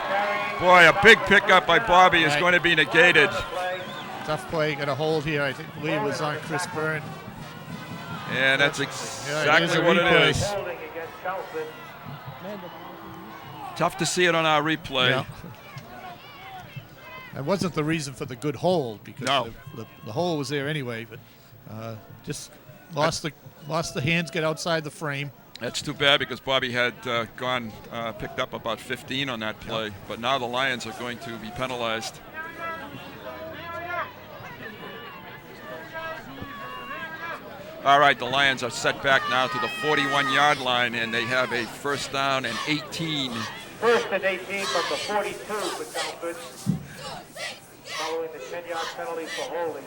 Boy, a big pickup by Bobby is going to be negated. Tough play. Got a hold here. I believe it was on Chris Byrne. And that's exactly what it is. Tough to see it on our replay. Yeah. That wasn't the reason for the good hold, because the hole was there anyway, but just lost the hands, get outside the frame. That's too bad, because Bobby had picked up about 15 on that play, but now the Lions are going to be penalized. All right, the Lions are set back now to the 41-yard line, and they have a 1st down and 18. 1st and 18 from the 42 for Chelmsford, following the 10-yard penalty for holding.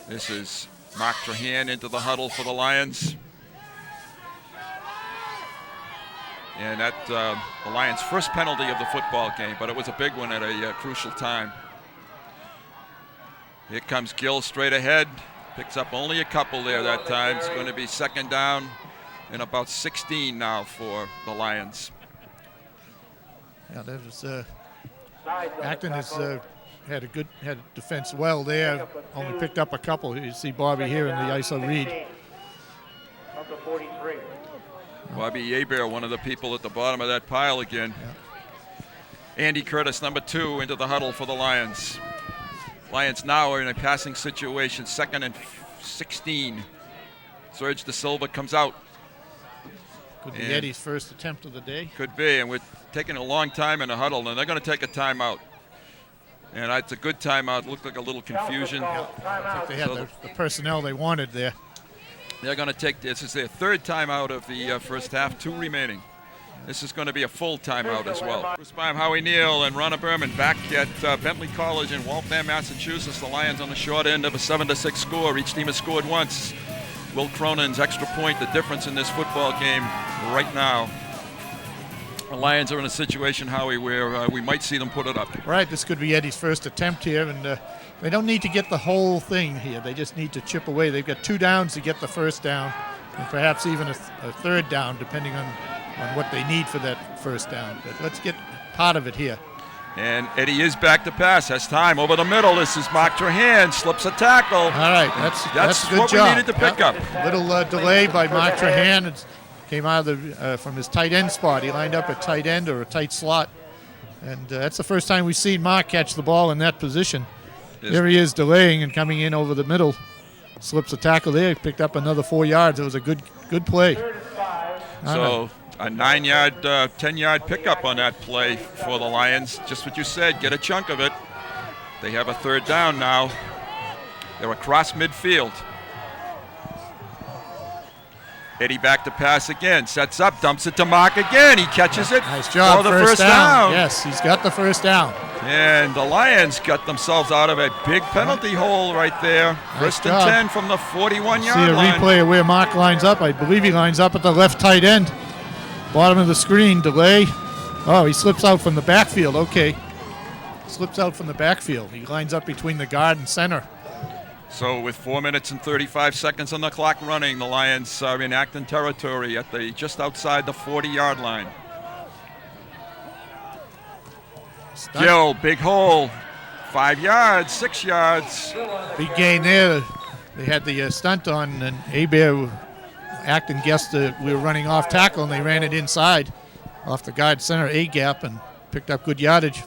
This is Mark Trahan into the huddle for the Lions. And that the Lions' first penalty of the football game, but it was a big one at a crucial time. Here comes Gill straight ahead. Picks up only a couple there that time. It's going to be 2nd down and about 16 now for the Lions. Yeah, that was Acton has had defense well there. Only picked up a couple. You see Bobby here in the ISO read. Of the 43. Bobby Hebert, one of the people at the bottom of that pile again. Yeah. Andy Curtis, number 2, into the huddle for the Lions. Lions now are in a passing situation, 2nd and 16. Serge De Silva comes out. Could be Eddie's first attempt of the day. Could be, and we're taking a long time in the huddle, and they're going to take a timeout. And it's a good timeout. Looked like a little confusion. I think they had the personnel they wanted there. They're going to take, this is their 3rd timeout of the first half, 2 remaining. This is going to be a full timeout as well. Bruce Baum, Howie Neal, and Ronna Berman back at Bentley College in Waltham, Massachusetts. The Lions on the short end of a 7-6 score. Each team has scored once. Will Cronin's extra point, the difference in this football game right now. The Lions are in a situation, Howie, where we might see them put it up. Right, this could be Eddie's first attempt here, and they don't need to get the whole thing here. They just need to chip away. They've got 2 downs to get the 1st down, and perhaps even a 3rd down, depending on what they need for that 1st down. But let's get part of it here. And Eddie is back to pass. Has time over the middle. This is Mark Trahan. Slips a tackle. All right, that's a good what job. We needed to pick up. Little delay by Mark Trahan. It came out of from his tight end spot. He lined up at tight end or a tight slot. And that's the first time we've seen Mark catch the ball in that position. There he is delaying and coming in over the middle. Slips a tackle there. Picked up another 4 yards. It was a good play. So a 9-yard, 10-yard pickup on that play for the Lions. Just what you said, get a chunk of it. They have a 3rd down now. They're across midfield. Eddie back to pass again. Sets up, dumps it to Mark again. He catches it. Nice job. For the first down. Yes, he's got the 1st down. And the Lions got themselves out of a big penalty hole right there. Nice 1st job. and 10 from the 41-yard See a line. replay of where Mark lines up. I believe he lines up at the left tight end. Bottom of the screen, delay. Oh, he slips out from the backfield. Okay. Slips out from the backfield. He lines up between the guard and center. So with 4 minutes and 35 seconds on the clock running, the Lions are in Acton territory at just outside the 40-yard line. Gill, big hole. 5 yards, 6 yards. Big gain there. They had the stunt on, and Acton guessed that we were running off tackle, and they ran it inside off the guard center A-gap and picked up good yardage.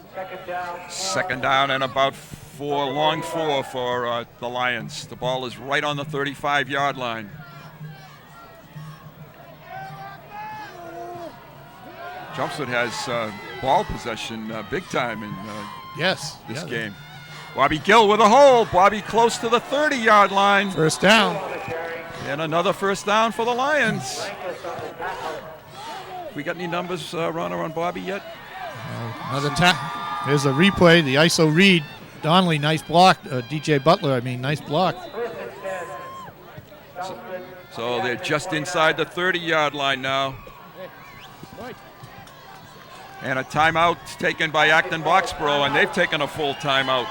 2nd down and about 4 for the Lions. The ball is right on the 35-yard line. Chelmsford has ball possession big time in this game. Bobby Gill with a hold. Bobby close to the 30-yard line. 1st down. And another 1st down for the Lions. We got any numbers, Ronna, on Bobby yet? Another There's a replay, the ISO read. Donnelly, nice block. DJ Butler, nice block. So they're just inside the 30-yard line now. And a timeout taken by Acton Boxborough, and they've taken a full timeout.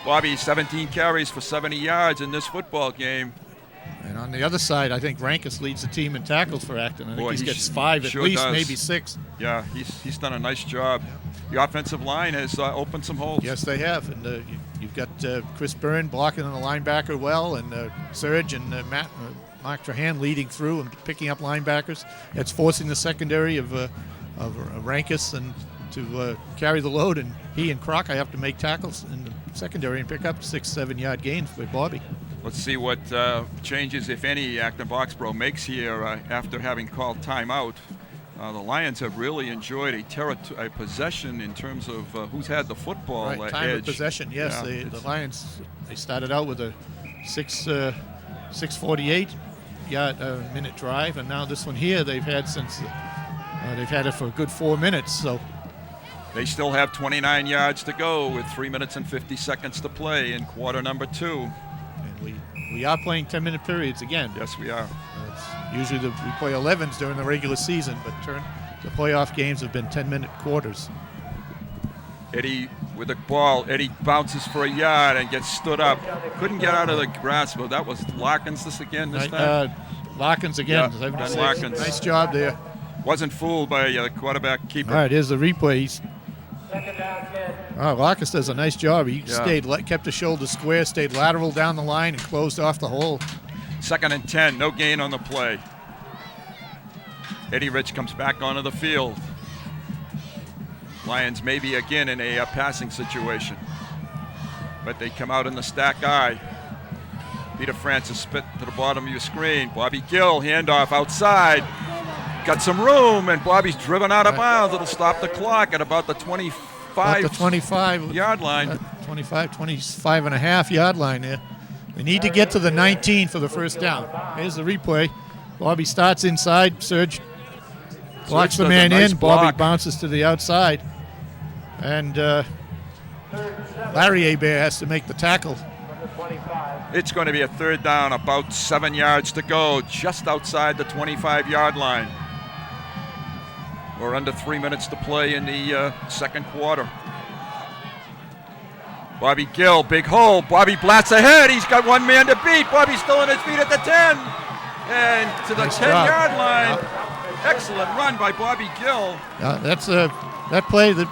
Bobby, 17 carries for 70 yards in this football game. And on the other side, I think Rankus leads the team in tackles for Acton. I think he gets 5 at sure least, does. maybe 6. Yeah, he's done a nice job. The offensive line has opened some holes. Yes, they have. And you've got Chris Byrne blocking on the linebacker well, and Serge and Mark Trahan leading through and picking up linebackers. It's forcing the secondary of Rankus and to carry the load, and he and Croc have to make tackles in the secondary and pick up 6-7 yard gains with Bobby. Let's see what changes, if any, Acton Boxborough makes here after having called timeout. The Lions have really enjoyed a possession in terms of who's had the football Right, time edge. of possession, yes. Yeah, The Lions, they started out with a 6:48 yard minute drive, and now this one here they've had since they've had it for a good 4 minutes. So they still have 29 yards to go with 3 minutes and 50 seconds to play in quarter number 2. and we are playing 10-minute periods again. Yes, we are. Usually we play 11s during the regular season, but the playoff games have been 10-minute quarters. Eddie with the ball. Eddie bounces for a yard and gets stood up. Couldn't get out of the grasp. But that was Larkins this time? Larkins again. Yeah, Ben Larkins. Nice job there. Wasn't fooled by the quarterback keeper. All right, here's the replay. Larkins does a nice job. He kept the shoulder square, stayed lateral down the line, and closed off the hole. 2nd and 10, no gain on the play. Eddie Rich comes back onto the field. Lions maybe again in a passing situation, but they come out in the stack eye. Peter Francis spit to the bottom of your screen. Bobby Gill, handoff outside. Got some room, and Bobby's driven out of bounds. It'll stop the clock at about the 25 yard line. 25 and a half yard line there. They need to get to the 19 for the first down. Here's the replay. Bobby starts inside. Serge blocks the man in. Bobby bounces to the outside. And Larry Hebert has to make the tackle. It's going to be a 3rd down, about 7 yards to go, just outside the 25-yard line. We're under 3 minutes to play in the second quarter. Bobby Gill, big hole. Bobby blats ahead. He's got one man to beat. Bobby's still on his feet at the 10. And to the 10-yard line. Yep. Excellent run by Bobby Gill. That's that play that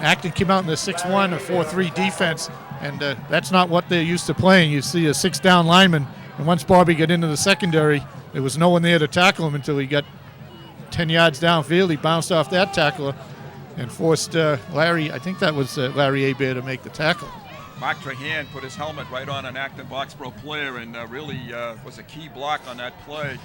Acton came out in the 6-1 or 4-3 defense, and that's not what they're used to playing. You see a 6-down lineman, and once Bobby got into the secondary, there was no one there to tackle him until he got 10 yards downfield. He bounced off that tackler and forced Larry, I think that was Larry Hebert, to make the tackle. Mark Trahan put his helmet right on an Acton Boxborough player and really was a key block on that play.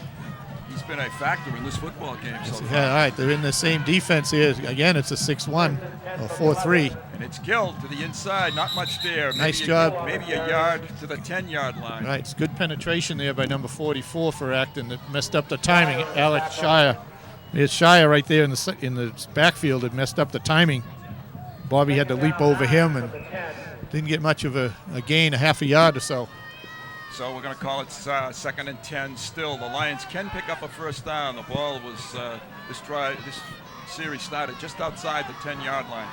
He's been a factor in this football game so far. Yeah, all right, they're in the same defense here. Again, it's a 6-1 or 4-3. And it's Gill to the inside, not much there. Nice job. Maybe a yard to the 10-yard line. Right, it's good penetration there by number 44 for Acton that messed up the timing. Alex Shire. There's Shire right there in the backfield that messed up the timing. Bobby had to leap over him and didn't get much of a gain, a half a yard or so. So we're going to call it 2nd and 10 still. The Lions can pick up a first down. The ball was, this series started just outside the 10-yard line.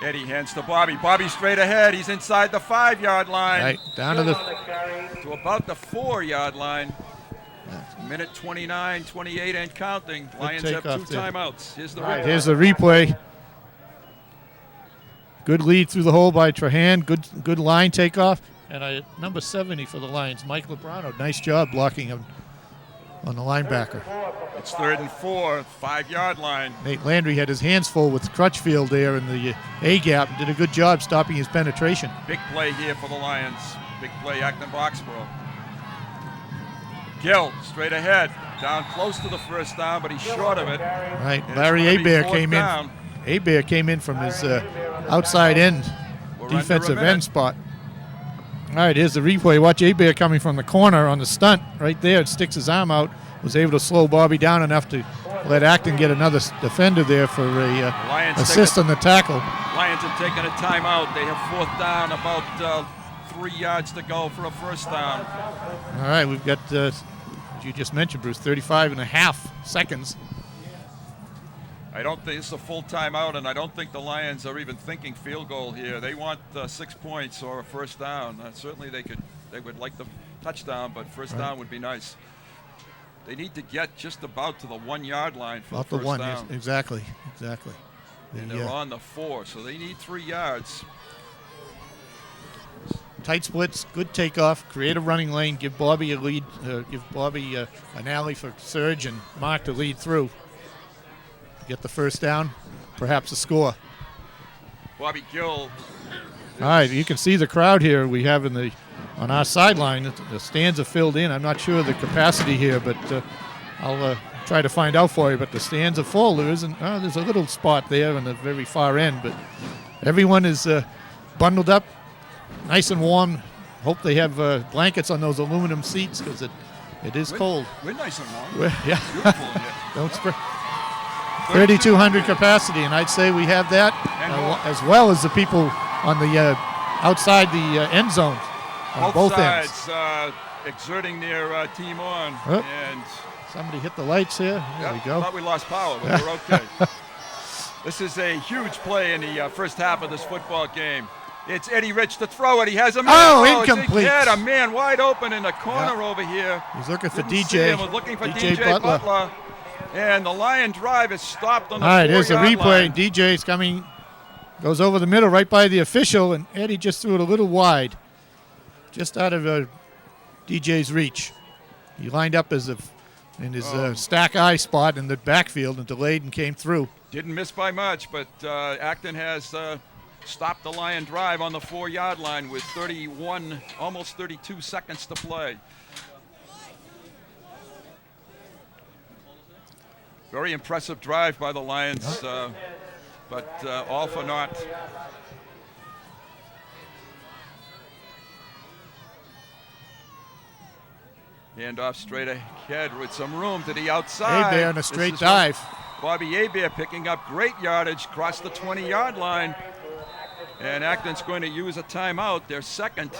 Eddie hands to Bobby. Bobby straight ahead. He's inside the 5-yard line. Right, down to about the 4-yard line. Minute 29, 28 and counting. Lions have 2 timeouts. Here's the replay. Here's the replay. Good lead through the hole by Trahan. Good line takeoff. And number 70 for the Lions, Mike Lebrano. Nice job blocking him on the linebacker. It's 3rd and 4, 5-yard line. Nate Landry had his hands full with Crutchfield there in the A-gap and did a good job stopping his penetration. Big play here for the Lions. Big play, Acton Boxborough. Gill straight ahead, down close to the first down, but he's short of it. Right, Larry Hebert came in. Hebert came in from his outside end, defensive end spot. All right, here's the replay. Watch Hebert coming from the corner on the stunt right there. It sticks his arm out. Was able to slow Bobby down enough to let Acton get another defender there for a assist on the tackle. Lions have taken a timeout. They have 4th down, about 3 yards to go for a first down. All right, we've got, as you just mentioned, Bruce, 35.5 seconds. I don't think it's a full timeout, and I don't think the Lions are even thinking field goal here. They want 6 points or a first down. Certainly they would like the touchdown, but first down would be nice. They need to get just about to the 1 yard line for about the first one, down. Yes, exactly. And they're on the 4, so they need 3 yards. Tight splits, good takeoff, create a running lane, give Bobby a lead, give Bobby an alley for Serge and Mark to lead through. Get the first down, perhaps a score. Bobby Gill. All right, you can see the crowd here we have on our sideline. The stands are filled in. I'm not sure of the capacity here, but I'll try to find out for you. But the stands are full. There's a little spot there on the very far end, but everyone is bundled up, nice and warm. Hope they have blankets on those aluminum seats because it is cold. We're nice and warm. Yeah. Beautiful in here. Don't spread. 3,200 capacity, and I'd say we have that as well as the people on the outside the end zones on both sides, ends. Exerting their team on. And somebody hit the lights here. There we go. I thought we lost power, but we're okay. This is a huge play in the first half of this football game. It's Eddie Rich to throw it. He has a man. Oh, incomplete. He had a man wide open in the corner over here. He's looking for Didn't DJ. see him. Was looking for DJ Butler. And the Lion drive is stopped on the 4 All right, there's a replay. line. DJ's coming, goes over the middle right by the official, and Eddie just threw it a little wide, just out of DJ's reach. He lined up in his stack eye spot in the backfield and delayed and came through. Didn't miss by much, but Acton has stopped the Lion drive on the 4 yard line with 31, almost 32 seconds to play. Very impressive drive by the Lions, but all for naught. Handoff straight ahead with some room to the outside. Hebert on a straight dive. Bobby Hebert picking up great yardage across the 20 yard line. And Acton's going to use a timeout, their second.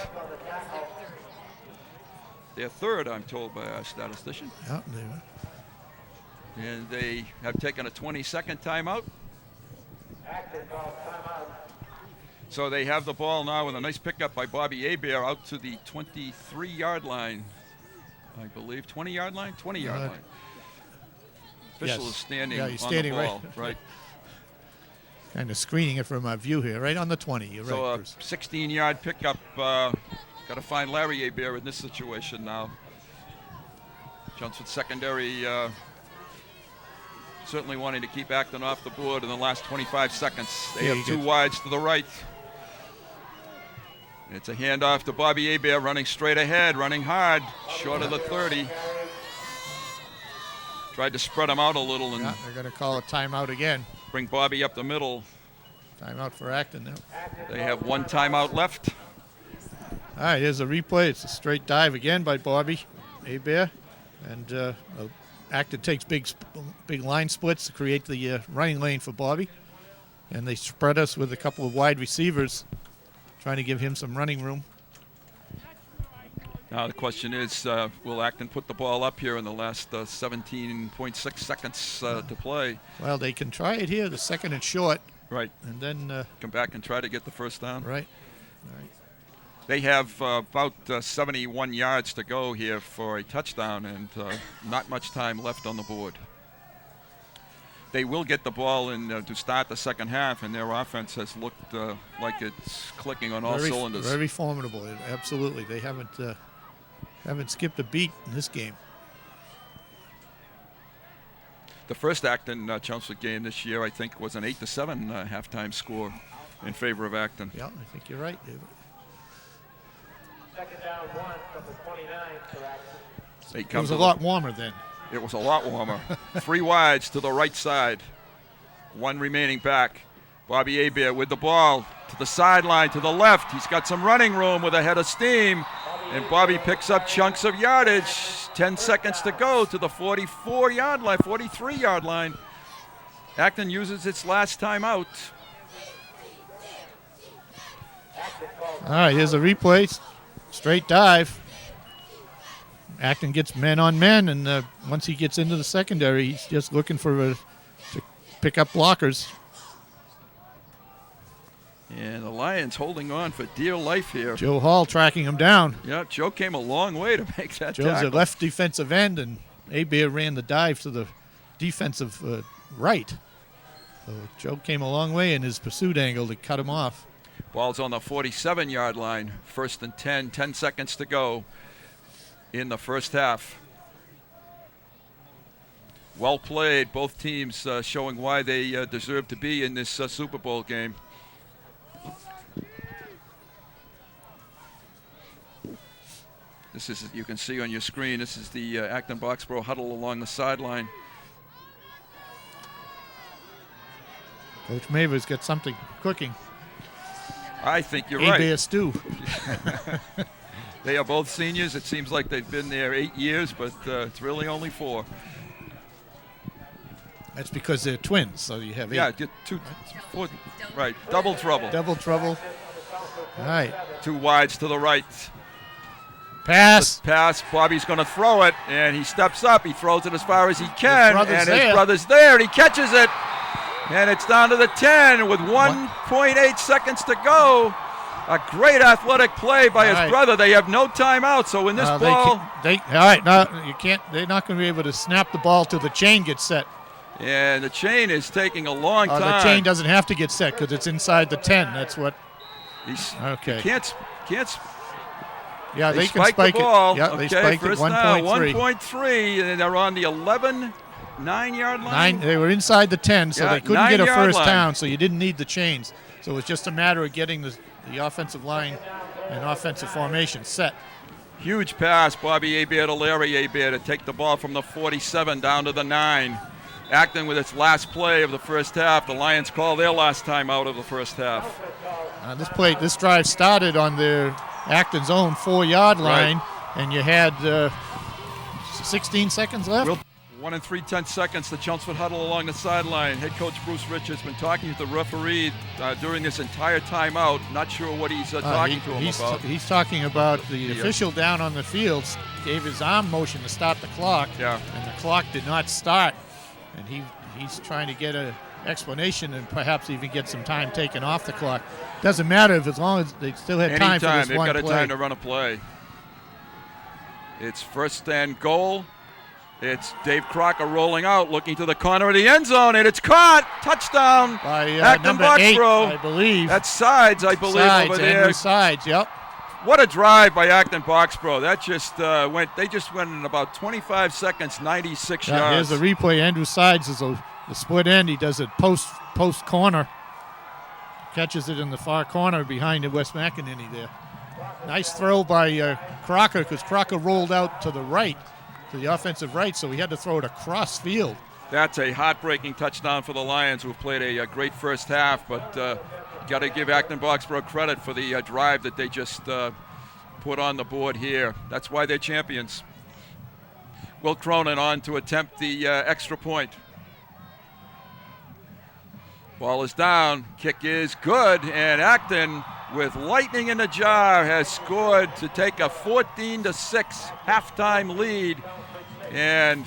Their third, I'm told by our statistician. Yeah, they were. And they have taken a 20-second timeout. So they have the ball now with a nice pickup by Bobby Hebert out to the 23-yard line, I believe. 20-yard line? 20-yard line. Official is standing on the ball. Right. Kind of screening it from our view here, right on the 20. You're so right, Bruce. So a 16-yard pickup. Got to find Larry Hebert in this situation now. Chelmsford secondary certainly wanting to keep Acton off the board in the last 25 seconds. They have 2 wides to the right. It's a handoff to Bobby Hebert, running straight ahead, running hard, short of the 30. Tried to spread him out a little, and they're going to call a timeout again. Bring Bobby up the middle. Timeout for Acton now. They have 1 timeout left. All right, here's a replay. It's a straight dive again by Bobby Hebert, and Acton takes big line splits to create the running lane for Bobby, and they spread us with a couple of wide receivers, trying to give him some running room. Now the question is, will Acton put the ball up here in the last 17.6 seconds to play? Well, they can try it here, the second and short. Right. And then come back and try to get the first down. Right. All right. They have about 71 yards to go here for a touchdown, and not much time left on the board. They will get the ball in to start the second half, and their offense has looked like it's clicking on all cylinders. Very formidable, absolutely. They haven't skipped a beat in this game. The first Acton Chelmsford game this year, I think, was an 8-7 halftime score in favor of Acton. Yeah, I think you're right, David. Second down 1 from the 29 for Acton. It was a lot warmer then. It was a lot warmer. 3 wides to the right side. 1 remaining back. Bobby Hebert with the ball to the sideline to the left. He's got some running room with a head of steam. And Bobby picks up chunks of yardage. 10 seconds to go to the 44-yard line, 43-yard line. Acton uses its last timeout. All right, here's a replay. Straight dive. Acton gets men on men, and once he gets into the secondary, he's just looking to pick up blockers. And the Lions holding on for dear life here. Joe Hall tracking him down. Yeah, Joe came a long way to make that Joe's tackle. a left defensive end, and Abear ran the dive to the defensive right. So Joe came a long way in his pursuit angle to cut him off. Ball's on the 47-yard line. 1st and 10, 10 seconds to go in the first half. Well played. Both teams showing why they deserve to be in this Super Bowl game. This is, you can see on your screen, this is the Acton Boxborough huddle along the sideline. Coach Maver's got something cooking. I think you're right. Abear stew. They are both seniors. It seems like they've been there 8 years, but it's really only 4. That's because they're twins, so you have 8. Yeah, 4, right. Double trouble. Double trouble. All right. 2 wides to the right. Pass. Pass. Bobby's going to throw it, and he steps up. He throws it as far as he can, and his brother's there, and he catches it. And it's down to the 10 with 1.8 seconds to go. A great athletic play by his brother. They have no timeout, so in this ball... all right, now you can't. They're not going to be able to snap the ball till the chain gets set. And the chain is taking a long time. The chain doesn't have to get set because it's inside the 10. That's what... Okay. Can't yeah, they can spike spike the ball. it. Yeah, they spiked it 1.3. 1.3, and they're on the 9-yard line. They were inside the 10, so they couldn't get a first line. down, so you didn't need the chains. So it was just a matter of getting the offensive line and offensive formation set. Huge pass, Bobby Abear to Larry Abear to take the ball from the 47 down to the 9. Acton with its last play of the first half. The Lions call their last time out of the first half. This drive started on their Acton's own 4-yard line, and you had 16 seconds left. 1 and 3/10 seconds. The Chelmsford huddle along the sideline. Head coach Bruce Richards been talking to the referee during this entire timeout. Not sure what he's talking to him about. He's talking about the official down on the field gave his arm motion to start the clock, and the clock did not start. And he's trying to get an explanation and perhaps even get some time taken off the clock. Doesn't matter as long as they still had time for this They've one got play. time to run a play. It's 1st and goal. It's Dave Crocker rolling out, looking to the corner of the end zone, and it's caught. Touchdown by Acton number 8, Boxborough. I believe. That's Sides, I believe, over there. Andrew Sides, yep. What a drive by Acton Boxborough. That just they just went in about 25 seconds, 96 yards. Here's the replay. Andrew Sides is the split end. He does it post corner. Catches it in the far corner behind the West McEnany there. Nice throw by Crocker, because Crocker rolled out to the right, to the offensive right, so he had to throw it across field. That's a heartbreaking touchdown for the Lions, who have played a great first half, but got to give Acton Boxborough credit for the drive that they just put on the board here. That's why they're champions. Will Cronin on to attempt the extra point. Ball is down, kick is good, and Acton, with lightning in the jar, has scored to take a 14-6 halftime lead. And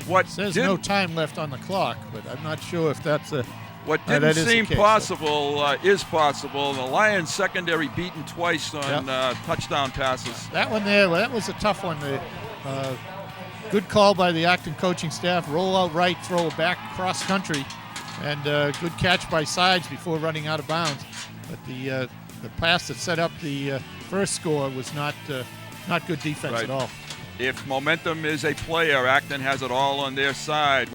what says no time left on the clock, but I'm not sure if that's a... What didn't seem possible is possible. The Lions secondary beaten twice on touchdown passes. That one there, that was a tough one. Good call by the Acton coaching staff. Roll out right, throw back cross country, and good catch by Sides before running out of bounds. But the pass that set up the first score was not good defense at all. If momentum is a player, Acton has it all on their side.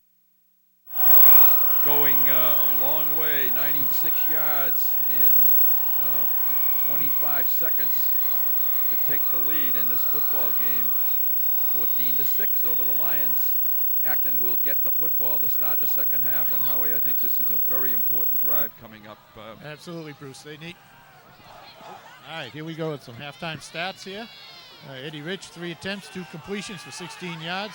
Going a long way, 96 yards in 25 seconds to take the lead in this football game, 14-6 over the Lions. Acton will get the football to start the second half, and Howie, I think this is a very important drive coming up. Absolutely, Bruce. They need. All right, here we go with some halftime stats here. Eddie Rich, 3 attempts, 2 completions for 16 yards.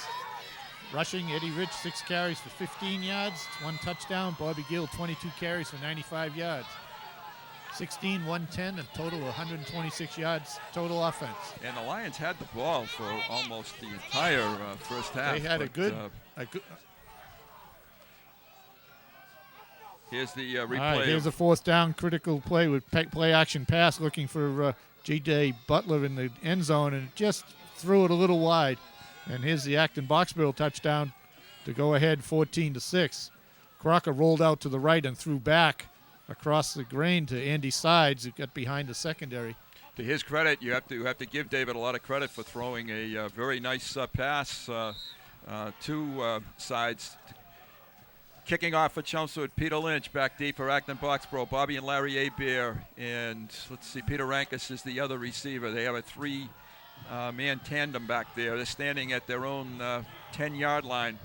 Rushing, Eddie Rich, 6 carries for 15 yards, 1 touchdown. Bobby Gill, 22 carries for 95 yards. 16, 110, and total 126 yards total offense. And the Lions had the ball for almost the entire first half. They had a good. Here's the replay. All right, here's a 4th down critical play with play action pass looking for J.J. Butler in the end zone, and just threw it a little wide. And here's the Acton Boxborough touchdown to go ahead 14-6. Crocker rolled out to the right and threw back across the grain to Andy Sides, who got behind the secondary. To his credit, you have to give David a lot of credit for throwing a very nice pass to Sides. Kicking off for Chelmsford, Peter Lynch back deep for Acton Boxborough. Bobby and Larry Abear, and let's see, Peter Rankus is the other receiver. They have a 3-man tandem back there. They're standing at their own 10-yard line.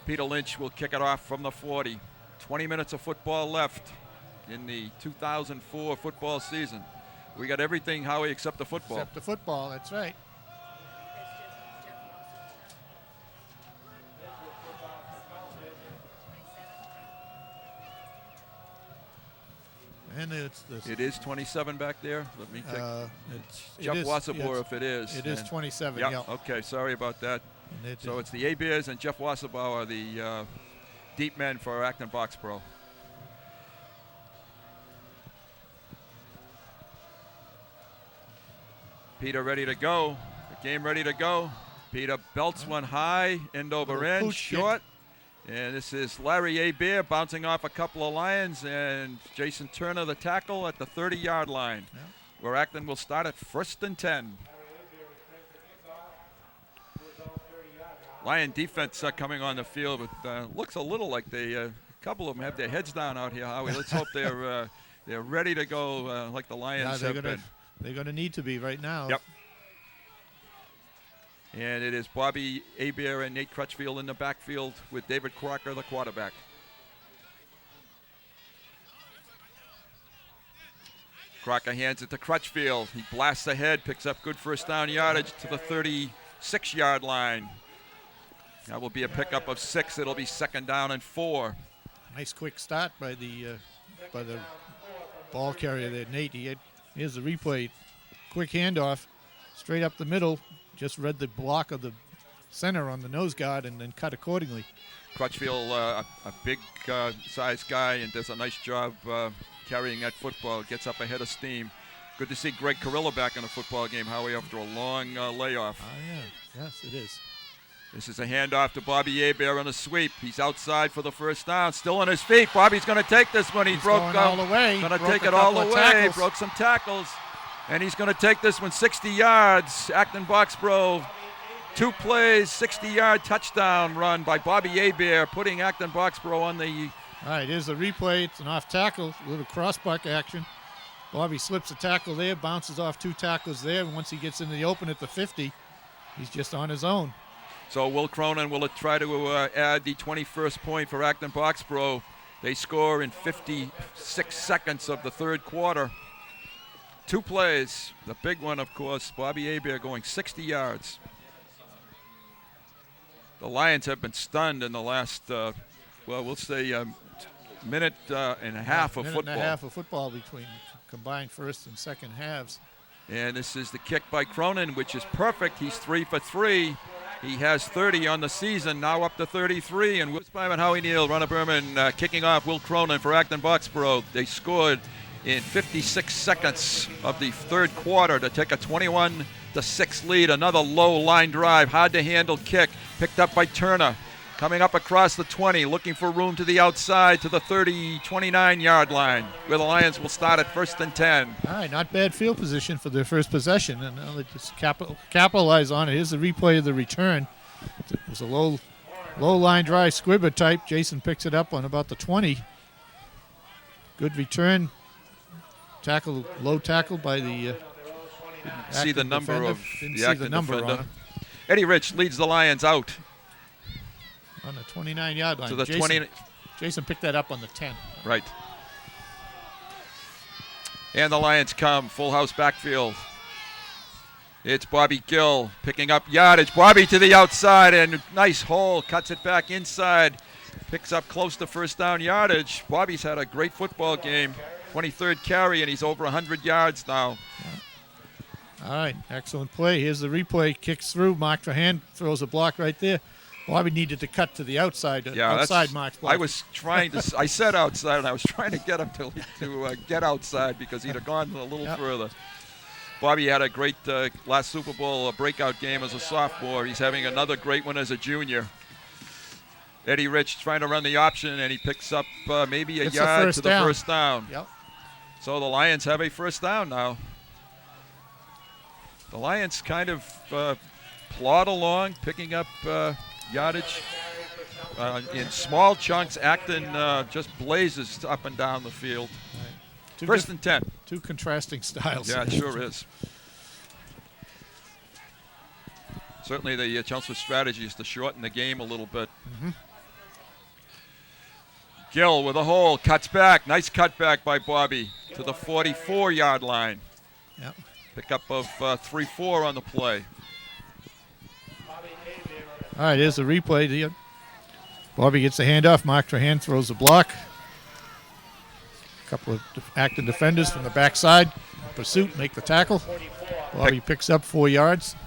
Peter Lynch will kick it off from the 40. 20 minutes of football left in the 2004 football season. We got everything, Howie, except the football. Except the football, that's right. And it is 27 back there. Let me check. Jeff Wasserbohr, if it is. It is 27, yeah. Yeah. Okay, sorry about that. So it's the A-Bears and Jeff Wasserbohr are the deep men for Acton Boxborough. Peter ready to go. The game ready to go. Peter belts one high, end over end, short. And this is Larry Abear bouncing off a couple of Lions, and Jason Turner, the tackle, at the 30-yard line, where Acton will start at 1st and 10. Lion defense coming on the field, but looks a little like a couple of them have their heads down out here, Howie. Let's hope they're ready to go like the Lions have been. They're going to need to be right now. Yep. And it is Bobby Abear and Nate Crutchfield in the backfield with David Crocker, the quarterback. Crocker hands it to Crutchfield. He blasts ahead, picks up good first down yardage to the 36-yard line. That will be a pickup of 6. It'll be 2nd down and 4. Nice quick start by the ball carrier there, Nate. Here's the replay. Quick handoff, straight up the middle. Just read the block of the center on the nose guard and then cut accordingly. Crutchfield, a big sized guy, and does a nice job carrying that football. Gets up ahead of steam. Good to see Greg Carrillo back in the football game, Howie, after a long layoff. Oh, yeah. Yes, it is. This is a handoff to Bobby Abear on a sweep. He's outside for the first down, still on his feet. Bobby's going to take this one. He's broke all the way. Going to take it all the way. Broke some tackles. And he's going to take this one 60 yards. Acton Boxborough, 2 plays, 60-yard touchdown run by Bobby Abear, putting Acton Boxborough on the... All right, here's the replay. It's an off tackle, a little crossbuck action. Bobby slips a tackle there, bounces off 2 tackles there, and once he gets in the open at the 50, he's just on his own. So Will Cronin will try to add the 21st point for Acton Boxborough. They score in 56 seconds of the 3rd quarter. 2 plays. The big one, of course, Bobby Abear going 60 yards. The Lions have been stunned in the last, we'll say minute and a half of football. Minute and a half of football between combined first and second halves. And this is the kick by Cronin, which is perfect. He's 3 for 3. He has 30 on the season, now up to 33. And Will Spyman, Howie Neal, Ronald Berman kicking off Will Cronin for Acton Boxborough. They scored in 56 seconds of the 3rd quarter to take a 21-6 lead. Another low line drive, hard to handle kick, picked up by Turner. Coming up across the 20, looking for room to the outside to the 29-yard line, where the Lions will start at 1st and 10. All right, not bad field position for their first possession, and now they just capitalize on it. Here's the replay of the return. It was a low line drive, squibber type. Jason picks it up on about the 20. Good return. Tackle, low tackle by the see the number defender. of Didn't the see Acton the number defender. on it. Eddie Rich leads the Lions out On the 29-yard line. to the Jason picked that up on the 10. Right. And the Lions come, full house backfield. It's Bobby Gill picking up yardage. Bobby to the outside, and nice hole, cuts it back inside. Picks up close to first down yardage. Bobby's had a great football game. 23rd carry, and he's over 100 yards now. All right, excellent play. Here's the replay. Kicks through. Mark Trahan throws a block right there. Bobby needed to cut to the outside. Outside Mark's block. I was trying to. I said outside, and I was trying to get him to get outside because he'd have gone a little further. Bobby had a great last Super Bowl breakout game as a sophomore. He's having another great one as a junior. Eddie Rich trying to run the option, and he picks up maybe a yard to the first down. Yep. So the Lions have a first down now. The Lions kind of plod along, picking up yardage in small chunks. Acton just blazes up and down the field. Right. First and 10. Two contrasting styles. Yeah, it sure is. Certainly the Chelmsford strategy is to shorten the game a little bit. Mm-hmm. Gill with a hole, cuts back. Nice cutback by Bobby to the 44-yard line. Yep. Pickup of 3-4 on the play. All right, here's the replay. Bobby gets the handoff. Mark Trahan throws the block. A couple of Acton defenders from the backside. Pursuit, make the tackle. Bobby picks up 4 yards.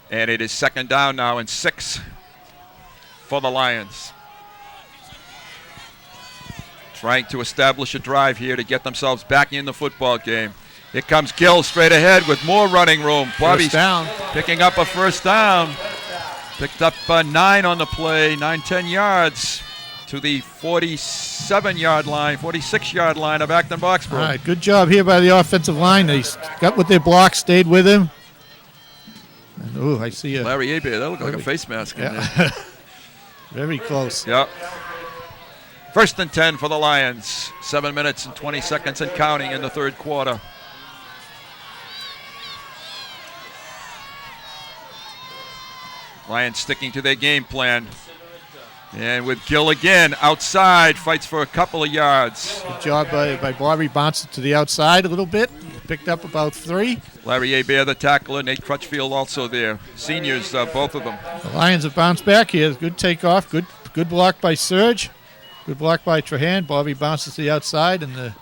And it is second down now and 6 for the Lions. Trying to establish a drive here to get themselves back in the football game. Here comes Gill straight ahead with more running room. Bobby's picking up a first down. Picked up 9 on the play, 9-10 yards to the 47-yard line, 46-yard line of Acton Boxborough. All right, good job here by the offensive line. They got with their block, stayed with him. And, I see a Larry Abear, that looked like a face mask in there. Very close. Yep. First and 10 for the Lions. 7 minutes and 20 seconds and counting in the third quarter. Lions sticking to their game plan. And with Gill again, outside, fights for a couple of yards. Good job by Bobby. Bounced it to the outside a little bit. Picked up about 3. Larry Abear, the tackler. Nate Crutchfield also there. Seniors, both of them. The Lions have bounced back here. Good takeoff. Good block by Serge. Good block by Trahan. Bobby bounces to the outside, and the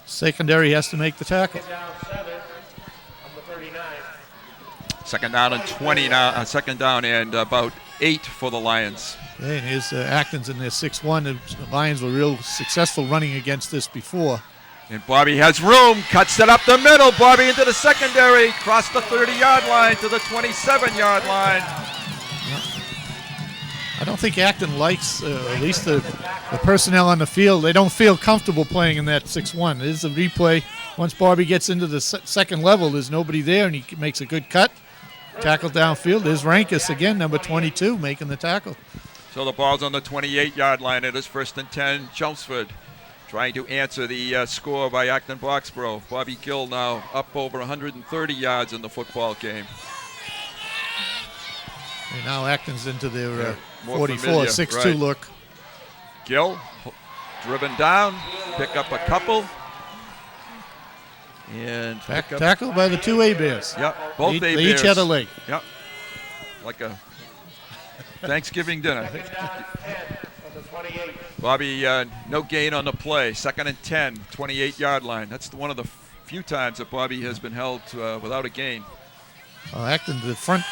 secondary has to make the tackle. Second down and 20 now. Second down and about 8 for the Lions. Okay, and here's Acton's in their 6-1. The Lions were real successful running against this before. And Bobby has room, cuts it up the middle. Bobby into the secondary, crossed the 30-yard line to the 27-yard line. I don't think Acton likes, at least the personnel on the field. They don't feel comfortable playing in that 6-1. There's a replay. Once Bobby gets into the second level, there's nobody there, and he makes a good cut. Tackle downfield. There's Rankus again, number 22, making the tackle. So the ball's on the 28-yard line. It is first and 10, Chelmsford. Trying to answer the score by Acton Boxborough. Bobby Gill now up over 130 yards in the football game. And now Acton's into their 44, 6-2 look. Gill driven down, pick up a couple. And tackle by the 2 A-Bears. Yep, both they A-Bears. each had a leg. Yep, like a Thanksgiving dinner. Bobby, no gain on the play. Second and 10, 28-yard line. That's one of the few times that Bobby has been held without a gain. Acton, the front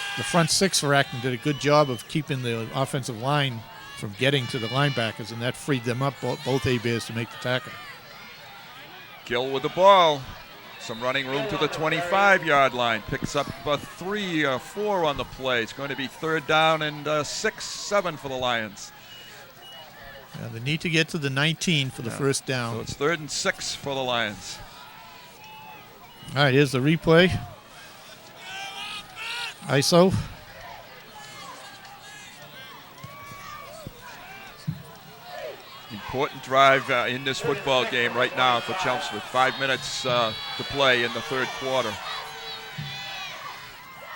6 for Acton did a good job of keeping the offensive line from getting to the linebackers, and that freed them up, both A-Bears, to make the tackle. Gill with the ball. Some running room to the 25-yard line. Picks up 3 or 4 on the play. It's going to be third down and 6-7 for the Lions. They need to get to the 19 for the first down. So it's 3rd and 6 for the Lions. All right, here's the replay. ISO. Important drive in this football game right now for Chelmsford. 5 minutes to play in the third quarter.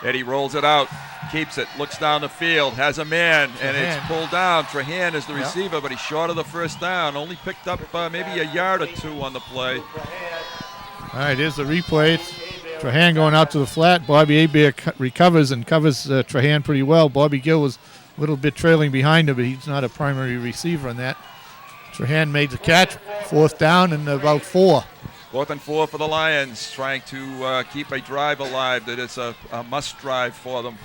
Eddie rolls it out, keeps it, looks down the field, has a man, and it's pulled down. Trahan is the receiver, but he's short of the first down. Only picked up maybe a yard or 2 on the play. All right, here's the replay. It's Trahan going out to the flat. Bobby Hebert recovers and covers Trahan pretty well. Bobby Gill was a little bit trailing behind him, but he's not a primary receiver on that. Trahan made the catch. 4th down and about 4. 4th and 4 for the Lions, trying to keep a drive alive that is a must drive for them.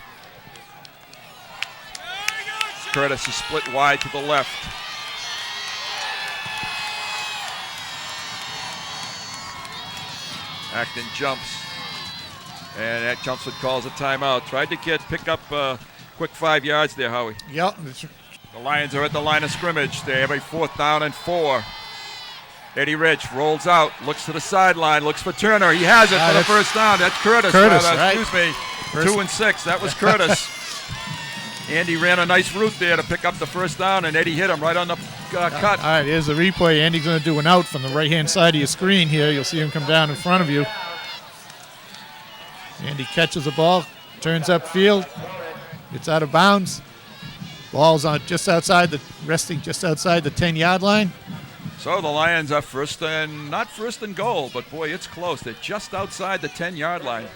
Curtis is split wide to the left. Acton jumps, and that Chelmsford calls a timeout. Tried to pick up a quick 5 yards there, Howie. Yep. The Lions are at the line of scrimmage. They have a 4th down and 4. Eddie Rich rolls out, looks to the sideline, looks for Turner. He has it for the first down. That's Curtis. Right. Excuse me. 2 and 6. That was Curtis. Andy ran a nice route there to pick up the first down, and Eddie hit him right on the cut. All right, here's the replay. Andy's going to do an out from the right-hand side of your screen here. You'll see him come down in front of you. Andy catches the ball, turns upfield, gets out of bounds. Ball's on resting just outside the 10-yard line. So the Lions are not first and goal, but boy, it's close. They're just outside the 10-yard line.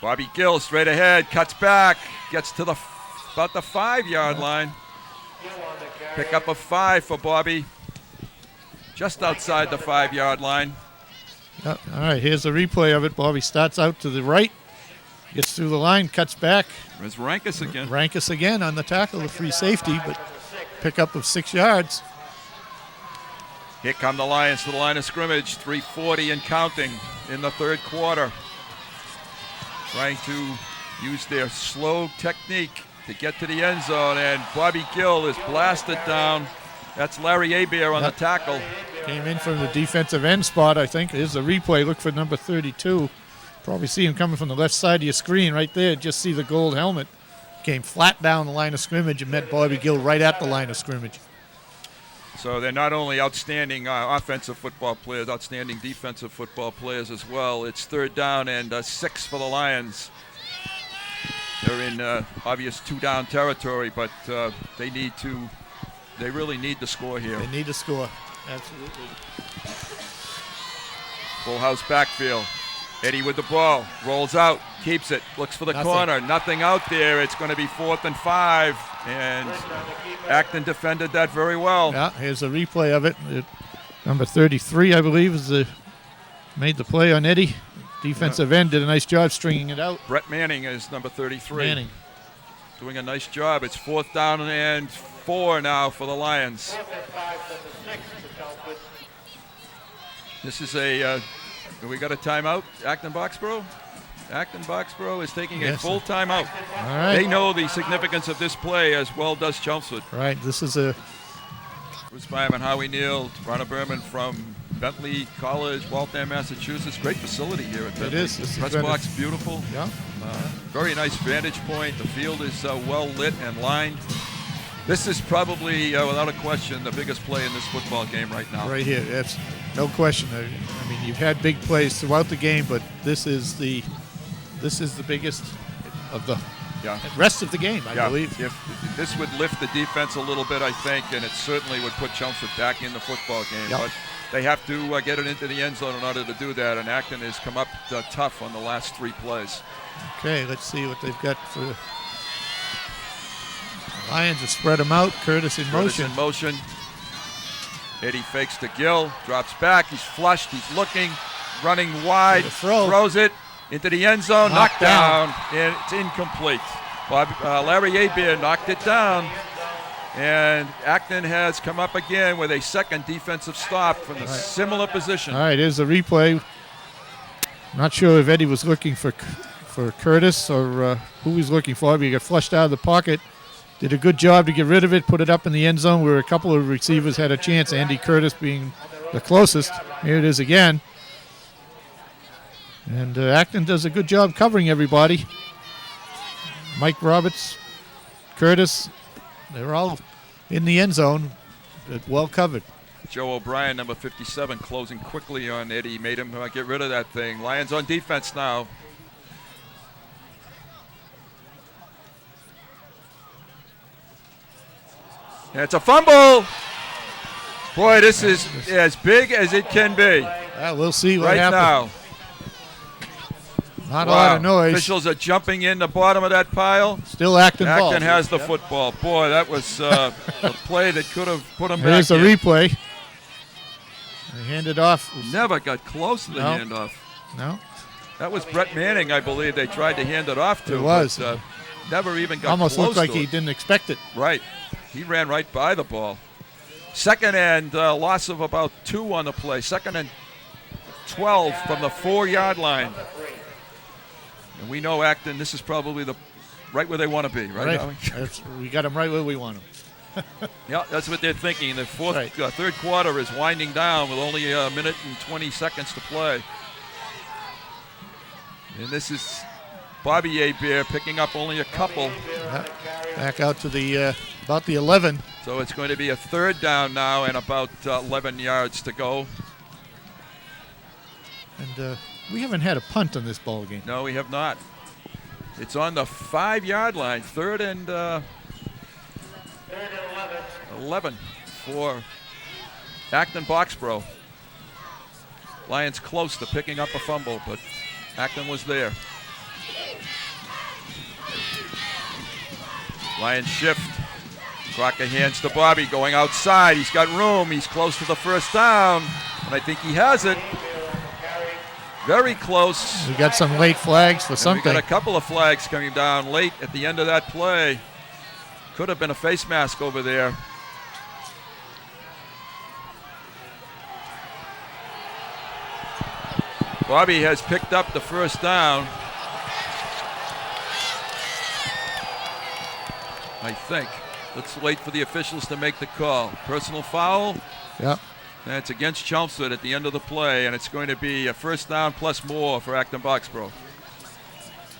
Bobby Gill straight ahead, cuts back, gets to about the 5-yard line. Pick up a 5 for Bobby. Just outside the 5-yard line. Yep. All right, here's the replay of it. Bobby starts out to the right, gets through the line, cuts back. There's Rankus again. Rankus again on the tackle, the free safety, but pick up of 6 yards. Here come the Lions to the line of scrimmage, 3:40 and counting in the 3rd quarter. Trying to use their slow technique to get to the end zone, and Bobby Gill is blasted down. That's Larry Hebert on the tackle. Came in from the defensive end spot, I think. Here's the replay. Look for number 32. Probably see him coming from the left side of your screen right there. Just see the gold helmet. Came flat down the line of scrimmage and met Bobby Gill right at the line of scrimmage. So they're not only outstanding offensive football players, outstanding defensive football players as well. It's 3rd down and 6 for the Lions. They're in obvious 2-down territory, but they really need to score here. They need to score, absolutely. Full house backfield. Eddie with the ball, rolls out, keeps it, looks for the corner. Nothing out there. It's going to be 4th and 5, and Acton defended that very well. Yeah, here's a replay of it. Number 33, I believe, made the play on Eddie. Defensive end did a nice job stringing it out. Brett Manning is number 33. Manning. Doing a nice job. It's 4th down and 4 now for the Lions. This is we got a timeout, Acton Boxborough? Acton Boxborough is taking a full timeout. All right. They know the significance of this play as well does Chelmsford. Right, this is Bruce Byman, Howie Neal, Ronald Berman from Bentley College, Waltham, Massachusetts. Great facility here at Bentley. It is. Press box, beautiful. Yeah. Very nice vantage point. The field is well lit and lined. This is probably, without a question, the biggest play in this football game right now. Right here, that's no question. I mean, you've had big plays throughout the game, but this is the biggest of the rest of the game, I believe. If this would lift the defense a little bit, I think, and it certainly would put Chelmsford back in the football game. Yep. But they have to get it into the end zone in order to do that, and Acton has come up tough on the last 3 plays. Okay, let's see what they've got for the Lions. Have spread them out. Curtis in motion. Eddie fakes to Gill, drops back. He's flushed. He's looking, running wide, throws it into the end zone, knocked down, and it's incomplete. Larry Hebert knocked it down, and Acton has come up again with a second defensive stop from the similar position. All right, here's the replay. Not sure if Eddie was looking for Curtis or who he's looking for, but he got flushed out of the pocket. Did a good job to get rid of it, put it up in the end zone where a couple of receivers had a chance, Andy Curtis being the closest. Here it is again. And Acton does a good job covering everybody. Mike Roberts, Curtis, they're all in the end zone, but well covered. Joe O'Brien, number 57, closing quickly on Eddie, made him get rid of that thing. Lions on defense now. And it's a fumble. Boy, this is as big as it can be. We'll see what right happens. now. Not a lot of noise. Officials are jumping in the bottom of that pile. Still Acton ball. Acton has the football. Boy, that was a play that could have put him back. Here's the replay. They handed off. Never got close to the handoff. No. That was Brett Manning, I believe, they tried to hand it off to. It was. But, never even got almost close looked like to he it. didn't expect it. Right. He ran right by the ball. Second and loss of about 2 on the play. Second and 12 from the 4-yard line. And we know Acton, this is probably right where they want to be, right? We got them right where we want them. Yeah, that's what they're thinking. The third quarter is winding down with only a minute and 20 seconds to play. And this is Bobby Abear picking up only a couple. Back out to the about the 11. So it's going to be a third down now and about 11 yards to go. And we haven't had a punt on this ball game. No, we have not. It's on the 5-yard line. Third and 11 for Acton Boxborough. Lions close to picking up a fumble, but Acton was there. Lions shift. Crocker hands to Bobby, going outside. He's got room. He's close to the first down, and I think he has it. Very close. We got some late flags for something. We got a couple of flags coming down late at the end of that play. Could have been a face mask over there. Bobby has picked up the first down. I think. Let's wait for the officials to make the call. Personal foul. Yep. That's against Chelmsford at the end of the play, and it's going to be a first down plus more for Acton Boxborough.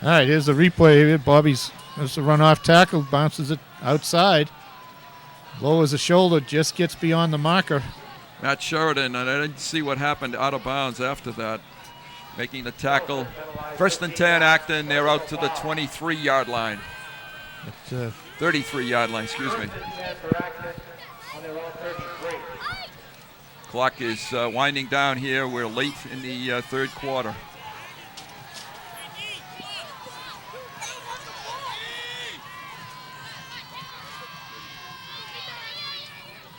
All right, here's the replay. Bobby's there's a run-off tackle, bounces it outside. Lowers the shoulder, just gets beyond the marker. Matt Sheridan, and I didn't see what happened out of bounds after that. Making the tackle. First and 10, Acton. They're out to the 23-yard line. 33-yard line, excuse me. Clock is winding down here. We're late in the third quarter.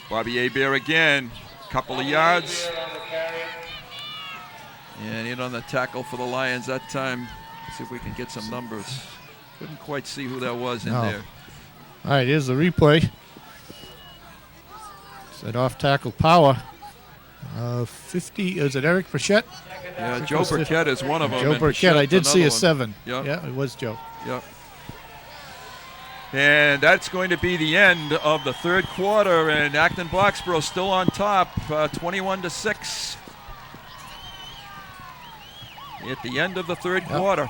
Bobby Abear again, couple of yards. And in on the tackle for the Lions that time. See if we can get some numbers. Couldn't quite see who that was in there. All right, here's the replay. Set off tackle power. 50, is it Eric Burchett? Yeah, Joe Burchett is one of them. Joe Burchett, I did see a 7. Yep. Yeah, it was Joe. Yep. And that's going to be the end of the third quarter, and Acton Boxborough still on top, 21-6. At the end of the third quarter.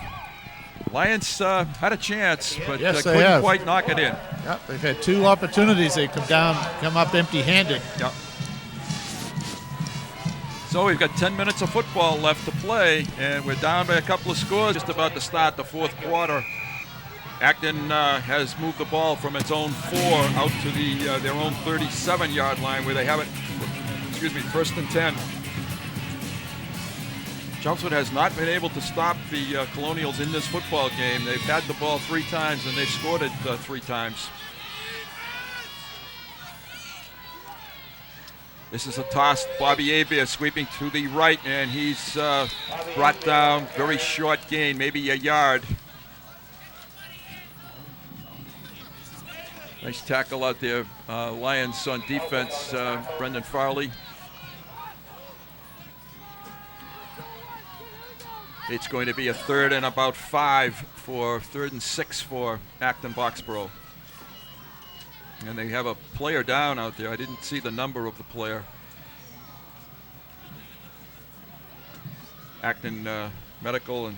Lions had a chance, but couldn't quite knock it in. Yep, they've had 2 opportunities. They come up empty-handed. Yep. So we've got 10 minutes of football left to play, and we're down by a couple of scores. Just about to start the fourth quarter. Acton has moved the ball from its own 4 out to their own 37-yard line, where they have it. First and 10. Chelmsford has not been able to stop the Colonials in this football game. They've had the ball 3 times, and they've scored it 3 times. This is a toss. Bobby Abear sweeping to the right, and he's brought down. Very short gain, maybe a yard. Nice tackle out there. Lions on defense, Brendan Farley. It's going to be a 3rd and about 3rd and 6 for Acton Boxborough. And they have a player down out there. I didn't see the number of the player. Acton medical and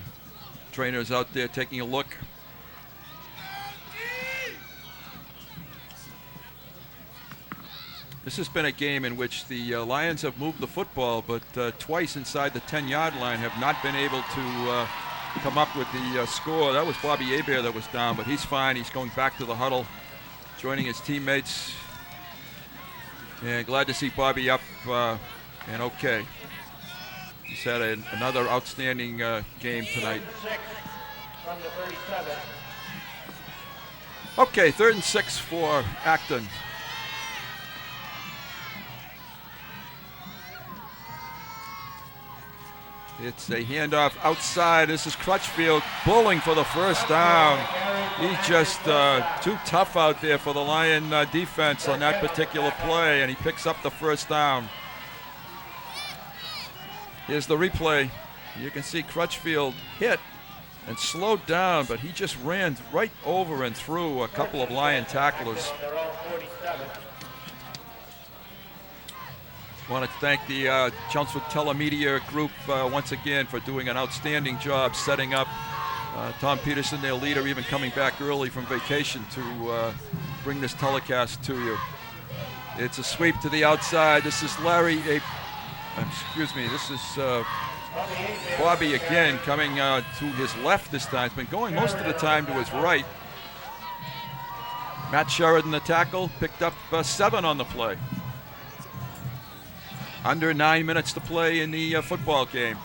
trainers out there taking a look. This has been a game in which the Lions have moved the football, but twice inside the 10-yard line have not been able to come up with the score. That was Bobby Abear that was down, but he's fine. He's going back to the huddle, joining his teammates. And glad to see Bobby up and okay. He's had another outstanding game tonight. From the 37. Okay, 3rd and 6 for Acton. It's a handoff outside. This is Crutchfield pulling for the first down. He's just too tough out there for the Lion defense on that particular play, and he picks up the first down. Here's the replay. You can see Crutchfield hit and slowed down, but he just ran right over and through a couple of Lion tacklers. I want to thank the Chelmsford Telemedia Group once again for doing an outstanding job setting up. Tom Peterson, their leader, even coming back early from vacation to bring this telecast to you. It's a sweep to the outside. This is this is Bobby again coming to his left this time. He's been going most of the time to his right. Matt Sheridan, the tackle, picked up 7 on the play. Under 9 minutes to play in the football game.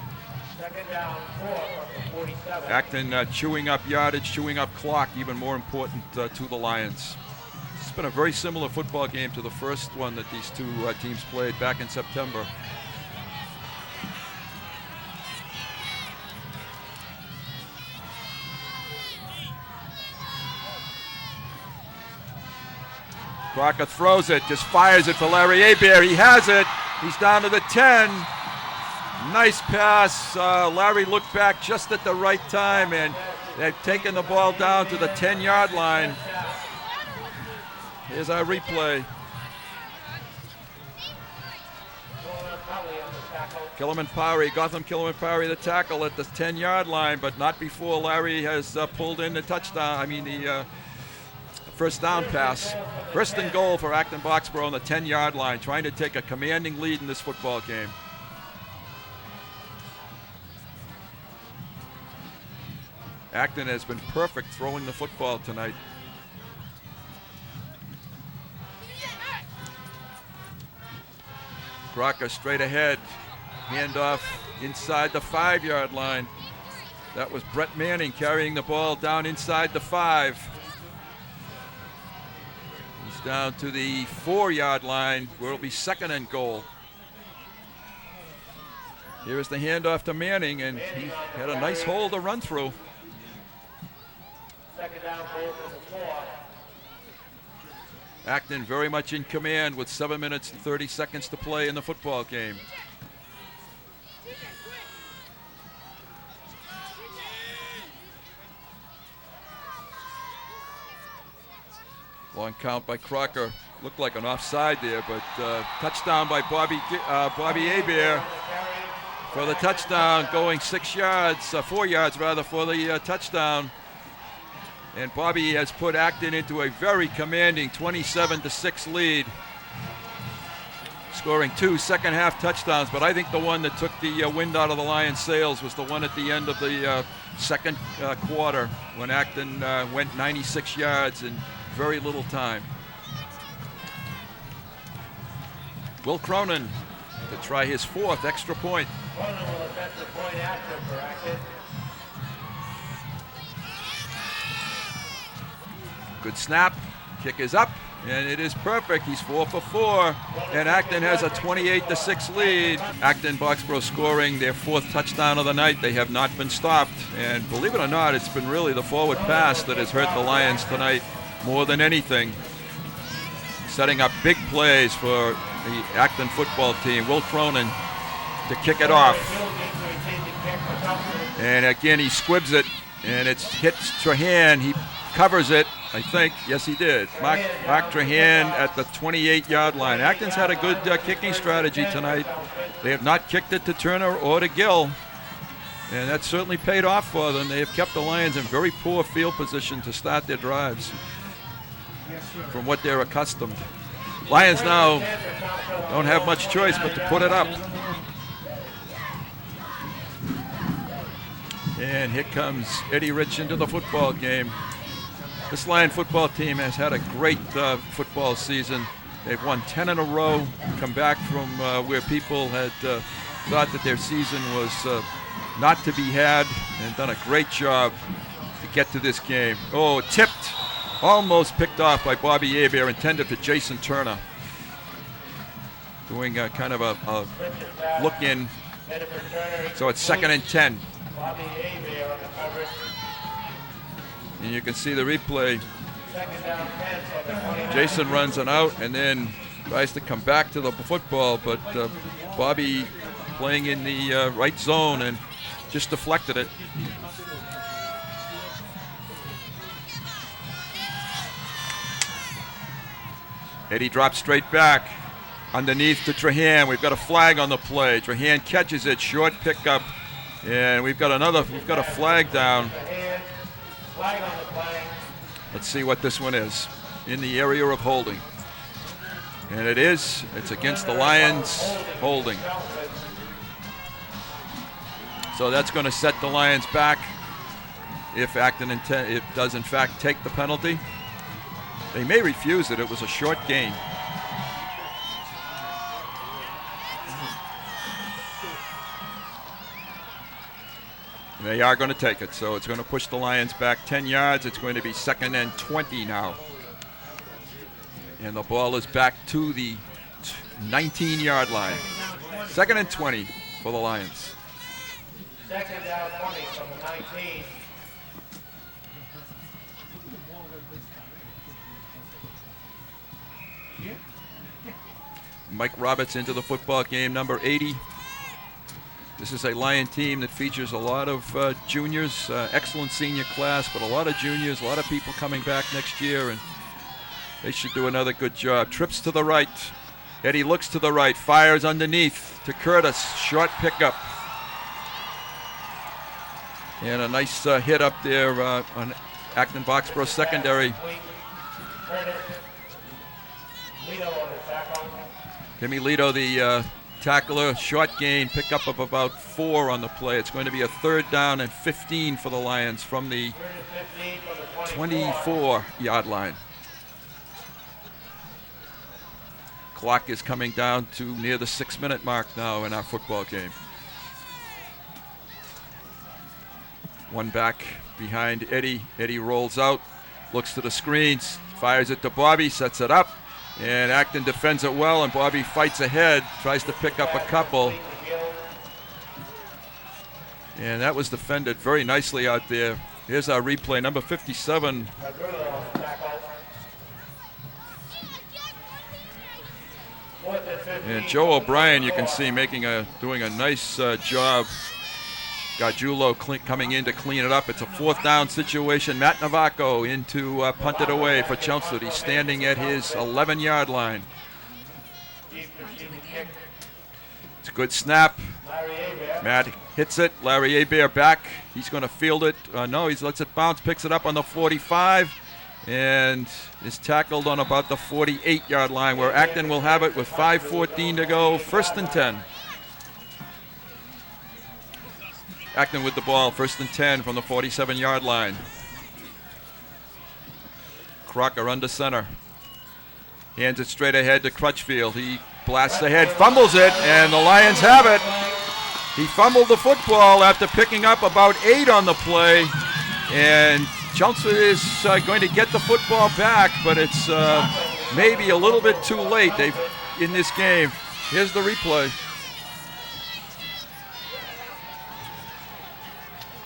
Second down, 4 from the 47. Acton chewing up yardage, chewing up clock, even more important to the Lions. It's been a very similar football game to the first one that these two teams played back in September. Crocker throws it, just fires it for Larry Hebert. He has it. He's down to the 10. Nice pass. Larry looked back just at the right time, and they've taken the ball down to the 10-yard line. Here's our replay. Gotham Killiman-Parry, the tackle at the 10-yard line, but not before Larry has pulled in the touchdown. The first down pass. First and goal for Acton Boxborough on the 10-yard line, trying to take a commanding lead in this football game. Acton has been perfect throwing the football tonight. Crocker straight ahead. Handoff inside the 5-yard line. That was Brett Manning carrying the ball down inside the 5. He's down to the 4-yard line where it'll be second and goal. Here is the handoff to Manning, and he had a nice hole to run through. Second down, goal from the 4. Acton very much in command with 7 minutes and 30 seconds to play in the football game. Long count by Crocker. Looked like an offside there, but touchdown by Bobby Hebert for the touchdown, going 6 yards, 4 yards rather, for the touchdown. And Bobby has put Acton into a very commanding 27-6 lead, scoring 2 second-half touchdowns. But I think the one that took the wind out of the Lions' sails was the one at the end of the second quarter when Acton went 96 yards in very little time. Will Cronin to try his 4th extra point. Cronin will attempt the point after for Acton. Good snap, kick is up, and it is perfect. He's 4 for 4, and Acton has a 28-6 lead. Acton Boxborough scoring their 4th touchdown of the night. They have not been stopped, and believe it or not, it's been really the forward pass that has hurt the Lions tonight more than anything. Setting up big plays for the Acton football team. Will Cronin to kick it off, and again he squibs it, and it hits Trahan. He covers it, I think. Yes, he did. Mark Trahan at the 28-yard line. Acton's had a good kicking strategy tonight. They have not kicked it to Turner or to Gill, and that certainly paid off for them. They have kept the Lions in very poor field position to start their drives from what they're accustomed. Lions now don't have much choice but to put it up. And here comes Eddie Rich into the football game. This Lion football team has had a great football season. They've won 10 in a row, come back from where people had thought that their season was not to be had, and done a great job to get to this game. Oh, tipped, almost picked off by Bobby Hebert, intended for Jason Turner. Doing a kind of a look in. So it's 2nd and 10. And you can see the replay. Jason runs an out and then tries to come back to the football, but Bobby playing in the right zone and just deflected it. Eddie drops straight back. Underneath to Trahan. We've got a flag on the play. Trahan catches it, short pickup, and we've got a flag down. Let's see what this one is. In the area of holding. And it's against the Lions, holding. So that's going to set the Lions back if Acton does in fact take the penalty. They may refuse it. It was a short gain. They are going to take it, so it's going to push the Lions back 10 yards. It's going to be 2nd and 20 now. And the ball is back to the 19-yard line. 2nd and 20 for the Lions. 2nd down 20 from the 19. Mike Roberts into the football game, number 80. This is a Lion team that features a lot of juniors, excellent senior class, but a lot of juniors, a lot of people coming back next year, and they should do another good job. Trips to the right. Eddie looks to the right, fires underneath to Curtis. Short pickup. And a nice hit up there on Acton Boxborough secondary. Timmy Lito, the tackler, short gain, pickup of about 4 on the play. It's going to be a 3rd down and 15 for the Lions from the 24-yard line. Clock is coming down to near the 6-minute mark now in our football game. One back behind Eddie. Eddie rolls out, looks to the screens, fires it to Bobby, sets it up. And Acton defends it well, and Bobby fights ahead, tries to pick up a couple. And that was defended very nicely out there. Here's our replay, number 57. And Joe O'Brien, you can see, doing a nice job. Gargiulo coming in to clean it up. It's a 4th down situation. Matt Navaco in to punt it away for Chelmsford. He's standing at his 11-yard line. It's a good snap. Matt hits it. Larry Hebert back. He's going to field it. No, he lets it bounce, picks it up on the 45, and is tackled on about the 48-yard line, where Acton will have it with 5:14 to go. 1st and 10. Acton with the ball, 1st and 10 from the 47-yard line. Crocker under center. Hands it straight ahead to Crutchfield. He blasts ahead, fumbles it, and the Lions have it. He fumbled the football after picking up about 8 on the play, and Chelmsford is going to get the football back, but it's maybe a little bit too late in this game. Here's the replay.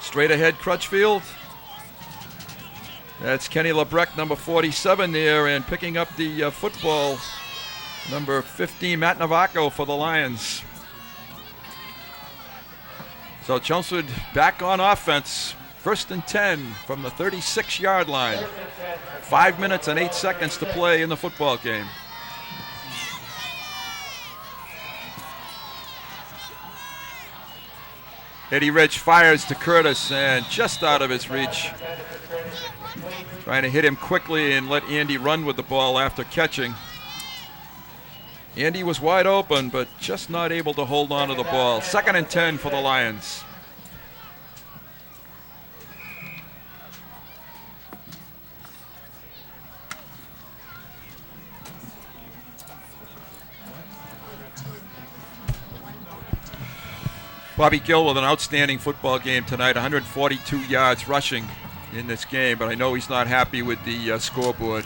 Straight ahead, Crutchfield. That's Kenny Lebrecht, number 47 there, and picking up the football, number 15, Matt Navaco for the Lions. So Chelmsford back on offense. 1st and 10 from the 36-yard line. 5 minutes and 8 seconds to play in the football game. Eddie Rich fires to Curtis, and just out of his reach. Trying to hit him quickly and let Andy run with the ball after catching. Andy was wide open, but just not able to hold on to the ball. 2nd and 10 for the Lions. Bobby Gill with an outstanding football game tonight, 142 yards rushing in this game, but I know he's not happy with the scoreboard.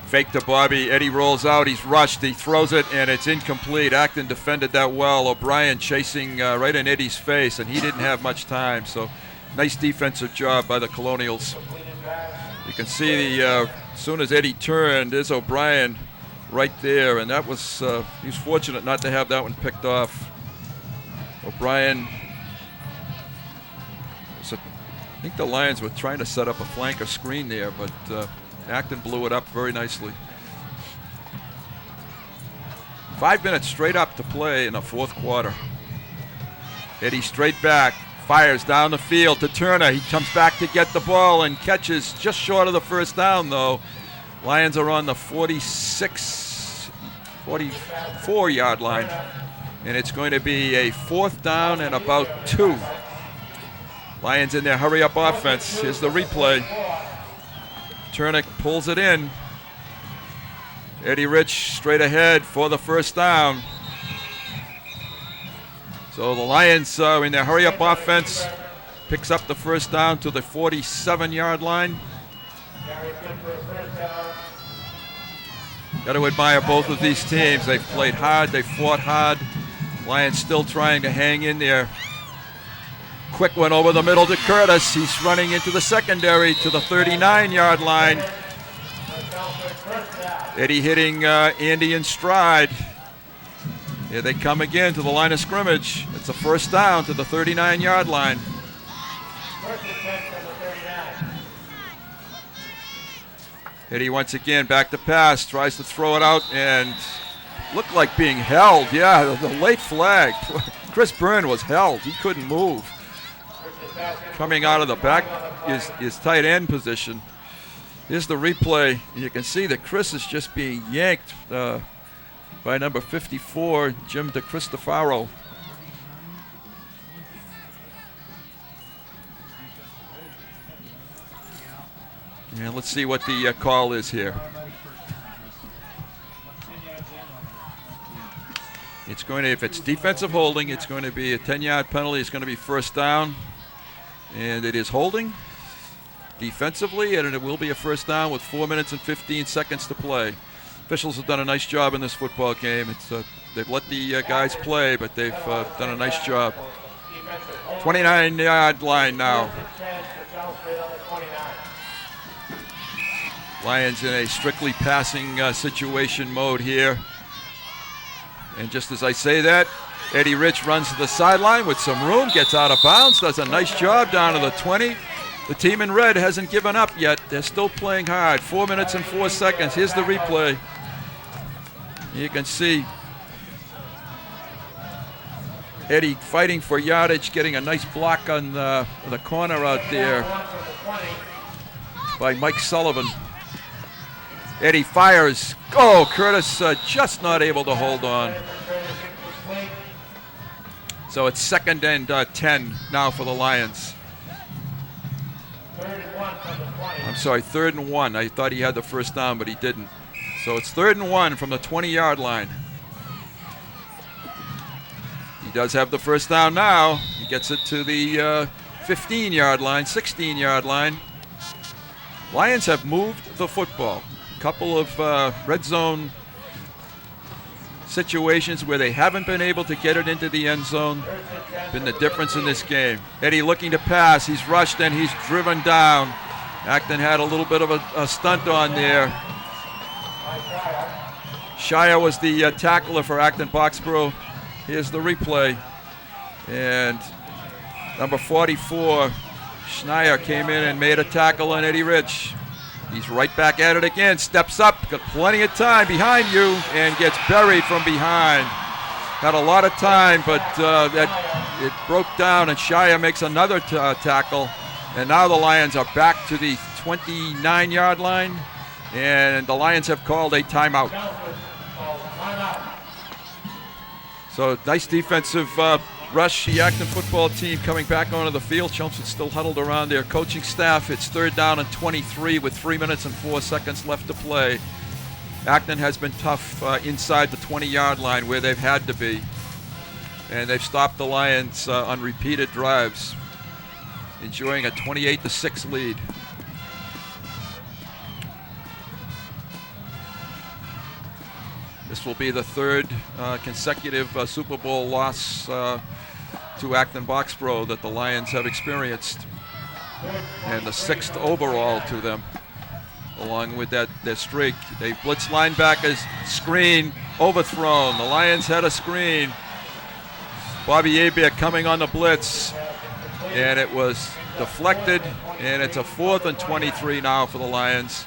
Fake to Bobby, Eddie rolls out, he's rushed, he throws it, and it's incomplete. Acton defended that well. O'Brien chasing right in Eddie's face, and he didn't have much time, so nice defensive job by the Colonials. You can see as soon as Eddie turned, there's O'Brien right there, and that was, he was fortunate not to have that one picked off. O'Brien, I think the Lions were trying to set up a flanker screen there, but Acton blew it up very nicely. 5 minutes straight up to play in the fourth quarter. Eddie straight back, fires down the field to Turner. He comes back to get the ball and catches just short of the first down, though. Lions are on the 44-yard line. And it's going to be a 4th down and about 2. Lions in their hurry-up offense. Here's the replay. Turner pulls it in. Eddie Rich straight ahead for the first down. So the Lions in their hurry-up offense picks up the first down to the 47-yard line. Got to admire both of these teams. They've played hard. They fought hard. Lions still trying to hang in there. Quick one over the middle to Curtis. He's running into the secondary to the 39-yard line. Eddie hitting Andy in stride. Here they come again to the line of scrimmage. It's a first down to the 39-yard line. Eddie once again back to pass, tries to throw it out and looked like being held. Yeah, the late flag. Chris Byrne was held. He couldn't move. Coming out of the back is tight end position. Here's the replay. You can see that Chris is just being yanked by number 54, Jim DeCristofaro. And let's see what the call is here. It's going to, if it's defensive holding, it's going to be a 10-yard penalty. It's going to be first down. And it is holding defensively, and it will be a first down with 4 minutes and 15 seconds to play. Officials have done a nice job in this football game. They've let the guys play, but they've done a nice job. 29-yard line now. Lions in a strictly passing situation mode here. And just as I say that, Eddie Rich runs to the sideline with some room, gets out of bounds, does a nice job down to the 20. The team in red hasn't given up yet. They're still playing hard. 4 minutes and 4 seconds. Here's the replay. You can see Eddie fighting for yardage, getting a nice block on the corner out there by Mike Sullivan. Eddie fires. Oh, Curtis just not able to hold on. So it's 2nd and 10 now for the Lions. I'm sorry, 3rd and 1. I thought he had the first down, but he didn't. So it's 3rd and 1 from the 20-yard line. He does have the first down now. He gets it to the 15-yard line, 16-yard line. Lions have moved the football. A couple of red zone situations where they haven't been able to get it into the end zone. Been the difference in this game. Eddie looking to pass. He's rushed and he's driven down. Acton had a little bit of a stunt on there. Shire was the tackler for Acton Boxborough. Here's the replay. And number 44, Schneier, came in and made a tackle on Eddie Rich. He's right back at it again, steps up, got plenty of time behind you, and gets buried from behind. Had a lot of time, but it broke down, and Shire makes another tackle. And now the Lions are back to the 29-yard line, and the Lions have called a timeout. So nice defensive rush. The Acton football team coming back onto the field. Chelmsford still huddled around their coaching staff. It's 3rd down and 23 with 3 minutes and 4 seconds left to play. Acton has been tough inside the 20-yard line where they've had to be. And they've stopped the Lions on repeated drives, enjoying a 28-6 lead. This will be the third consecutive Super Bowl loss to Acton Boxborough that the Lions have experienced, and the 6th overall to them. Along with their streak, they blitz linebackers, screen, overthrown. The Lions had a screen. Bobby Abear coming on the blitz, and it was deflected, and it's a 4th and 23 now for the Lions.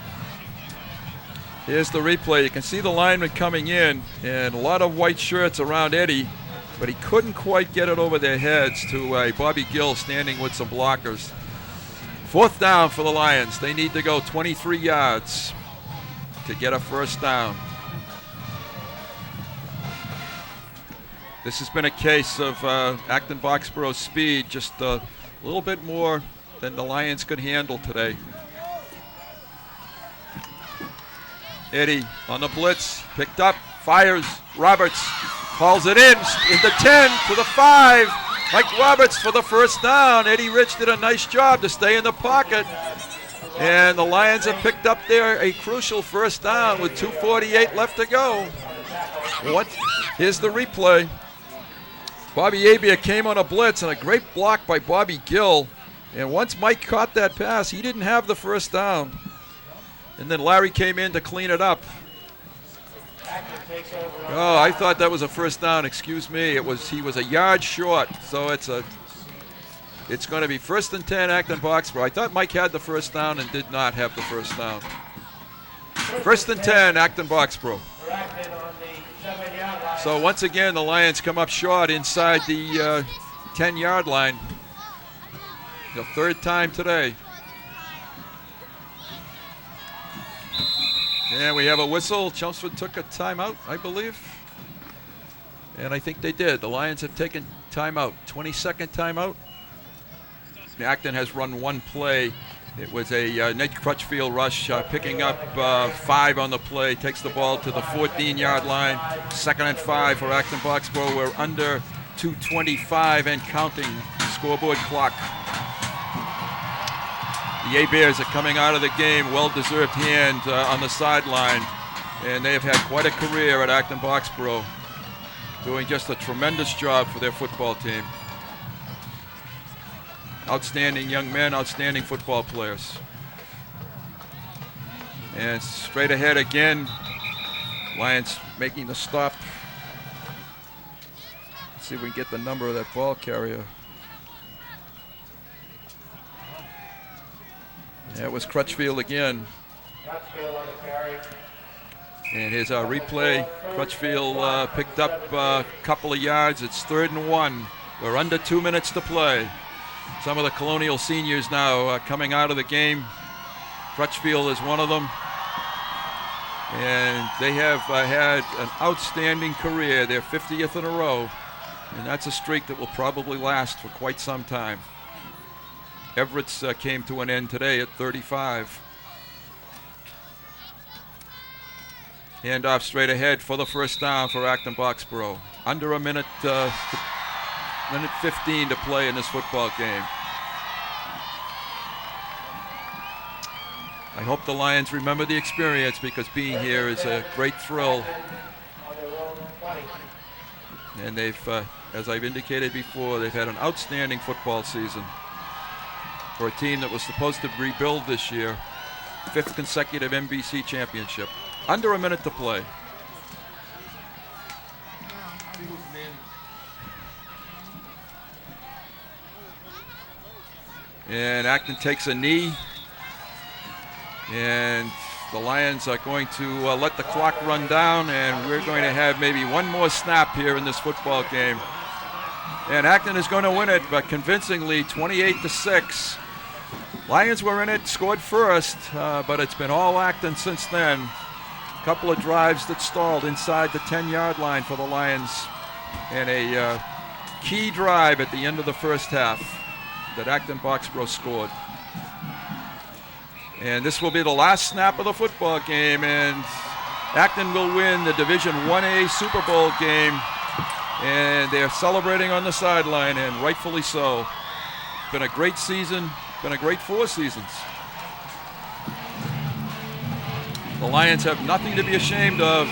Here's the replay. You can see the lineman coming in, and a lot of white shirts around Eddie, but he couldn't quite get it over their heads to Bobby Gill standing with some blockers. 4th down for the Lions. They need to go 23 yards to get a first down. This has been a case of Acton Boxborough's speed, just a little bit more than the Lions could handle today. Eddie on the blitz, picked up, fires, Roberts hauls it in the 10 to the 5. Mike Roberts for the first down. Eddie Rich did a nice job to stay in the pocket. And the Lions have picked up there a crucial first down with 2:48 left to go. Here's the replay. Bobby Abear came on a blitz, and a great block by Bobby Gill. And once Mike caught that pass, he didn't have the first down. And then Larry came in to clean it up. Oh, I thought that was a first down. Excuse me. He was a yard short. So it's going to be 1st and 10 Acton Boxborough. I thought Mike had the first down and did not have the first down. 1st and 10 Acton Boxborough. So once again, the Lions come up short inside the 10-yard line. The 3rd time today. And we have a whistle. Chelmsford took a timeout, I believe. And I think they did. The Lions have taken timeout, 22nd timeout. Acton has run one play. It was a Nate Crutchfield rush, picking up 5 on the play. Takes the ball to the 14-yard line. 2nd and 5 for Acton Boxborough. We're under 2:25 and counting scoreboard clock. The A-Bears are coming out of the game, well-deserved hand on the sideline, and they have had quite a career at Acton Boxborough, doing just a tremendous job for their football team. Outstanding young men, outstanding football players. And straight ahead again, Lions making the stop. Let's see if we can get the number of that ball carrier. That was Crutchfield again. And here's our replay. Crutchfield picked up a couple of yards. It's 3rd and 1. We're under 2 minutes to play. Some of the Colonial seniors now coming out of the game. Crutchfield is one of them. And they have had an outstanding career. Their 50th in a row. And that's a streak that will probably last for quite some time. Everett's came to an end today at 35. Hand off straight ahead for the first down for Acton Boxborough. Under a minute 15 to play in this football game. I hope the Lions remember the experience, because being here is a great thrill. And they've, as I've indicated before, they've had an outstanding football season for a team that was supposed to rebuild this year. 5th consecutive NBC championship. Under a minute to play. And Acton takes a knee. And the Lions are going to let the clock run down, and we're going to have maybe one more snap here in this football game. And Acton is going to win it, but convincingly, 28-6. Lions were in it, scored first, but it's been all Acton since then. A couple of drives that stalled inside the 10-yard line for the Lions, and a key drive at the end of the first half that Acton Boxborough scored. And this will be the last snap of the football game, and Acton will win the Division 1A Super Bowl game and they're celebrating on the sideline, and rightfully so. Been a great season, been a great 4 seasons. The Lions have nothing to be ashamed of.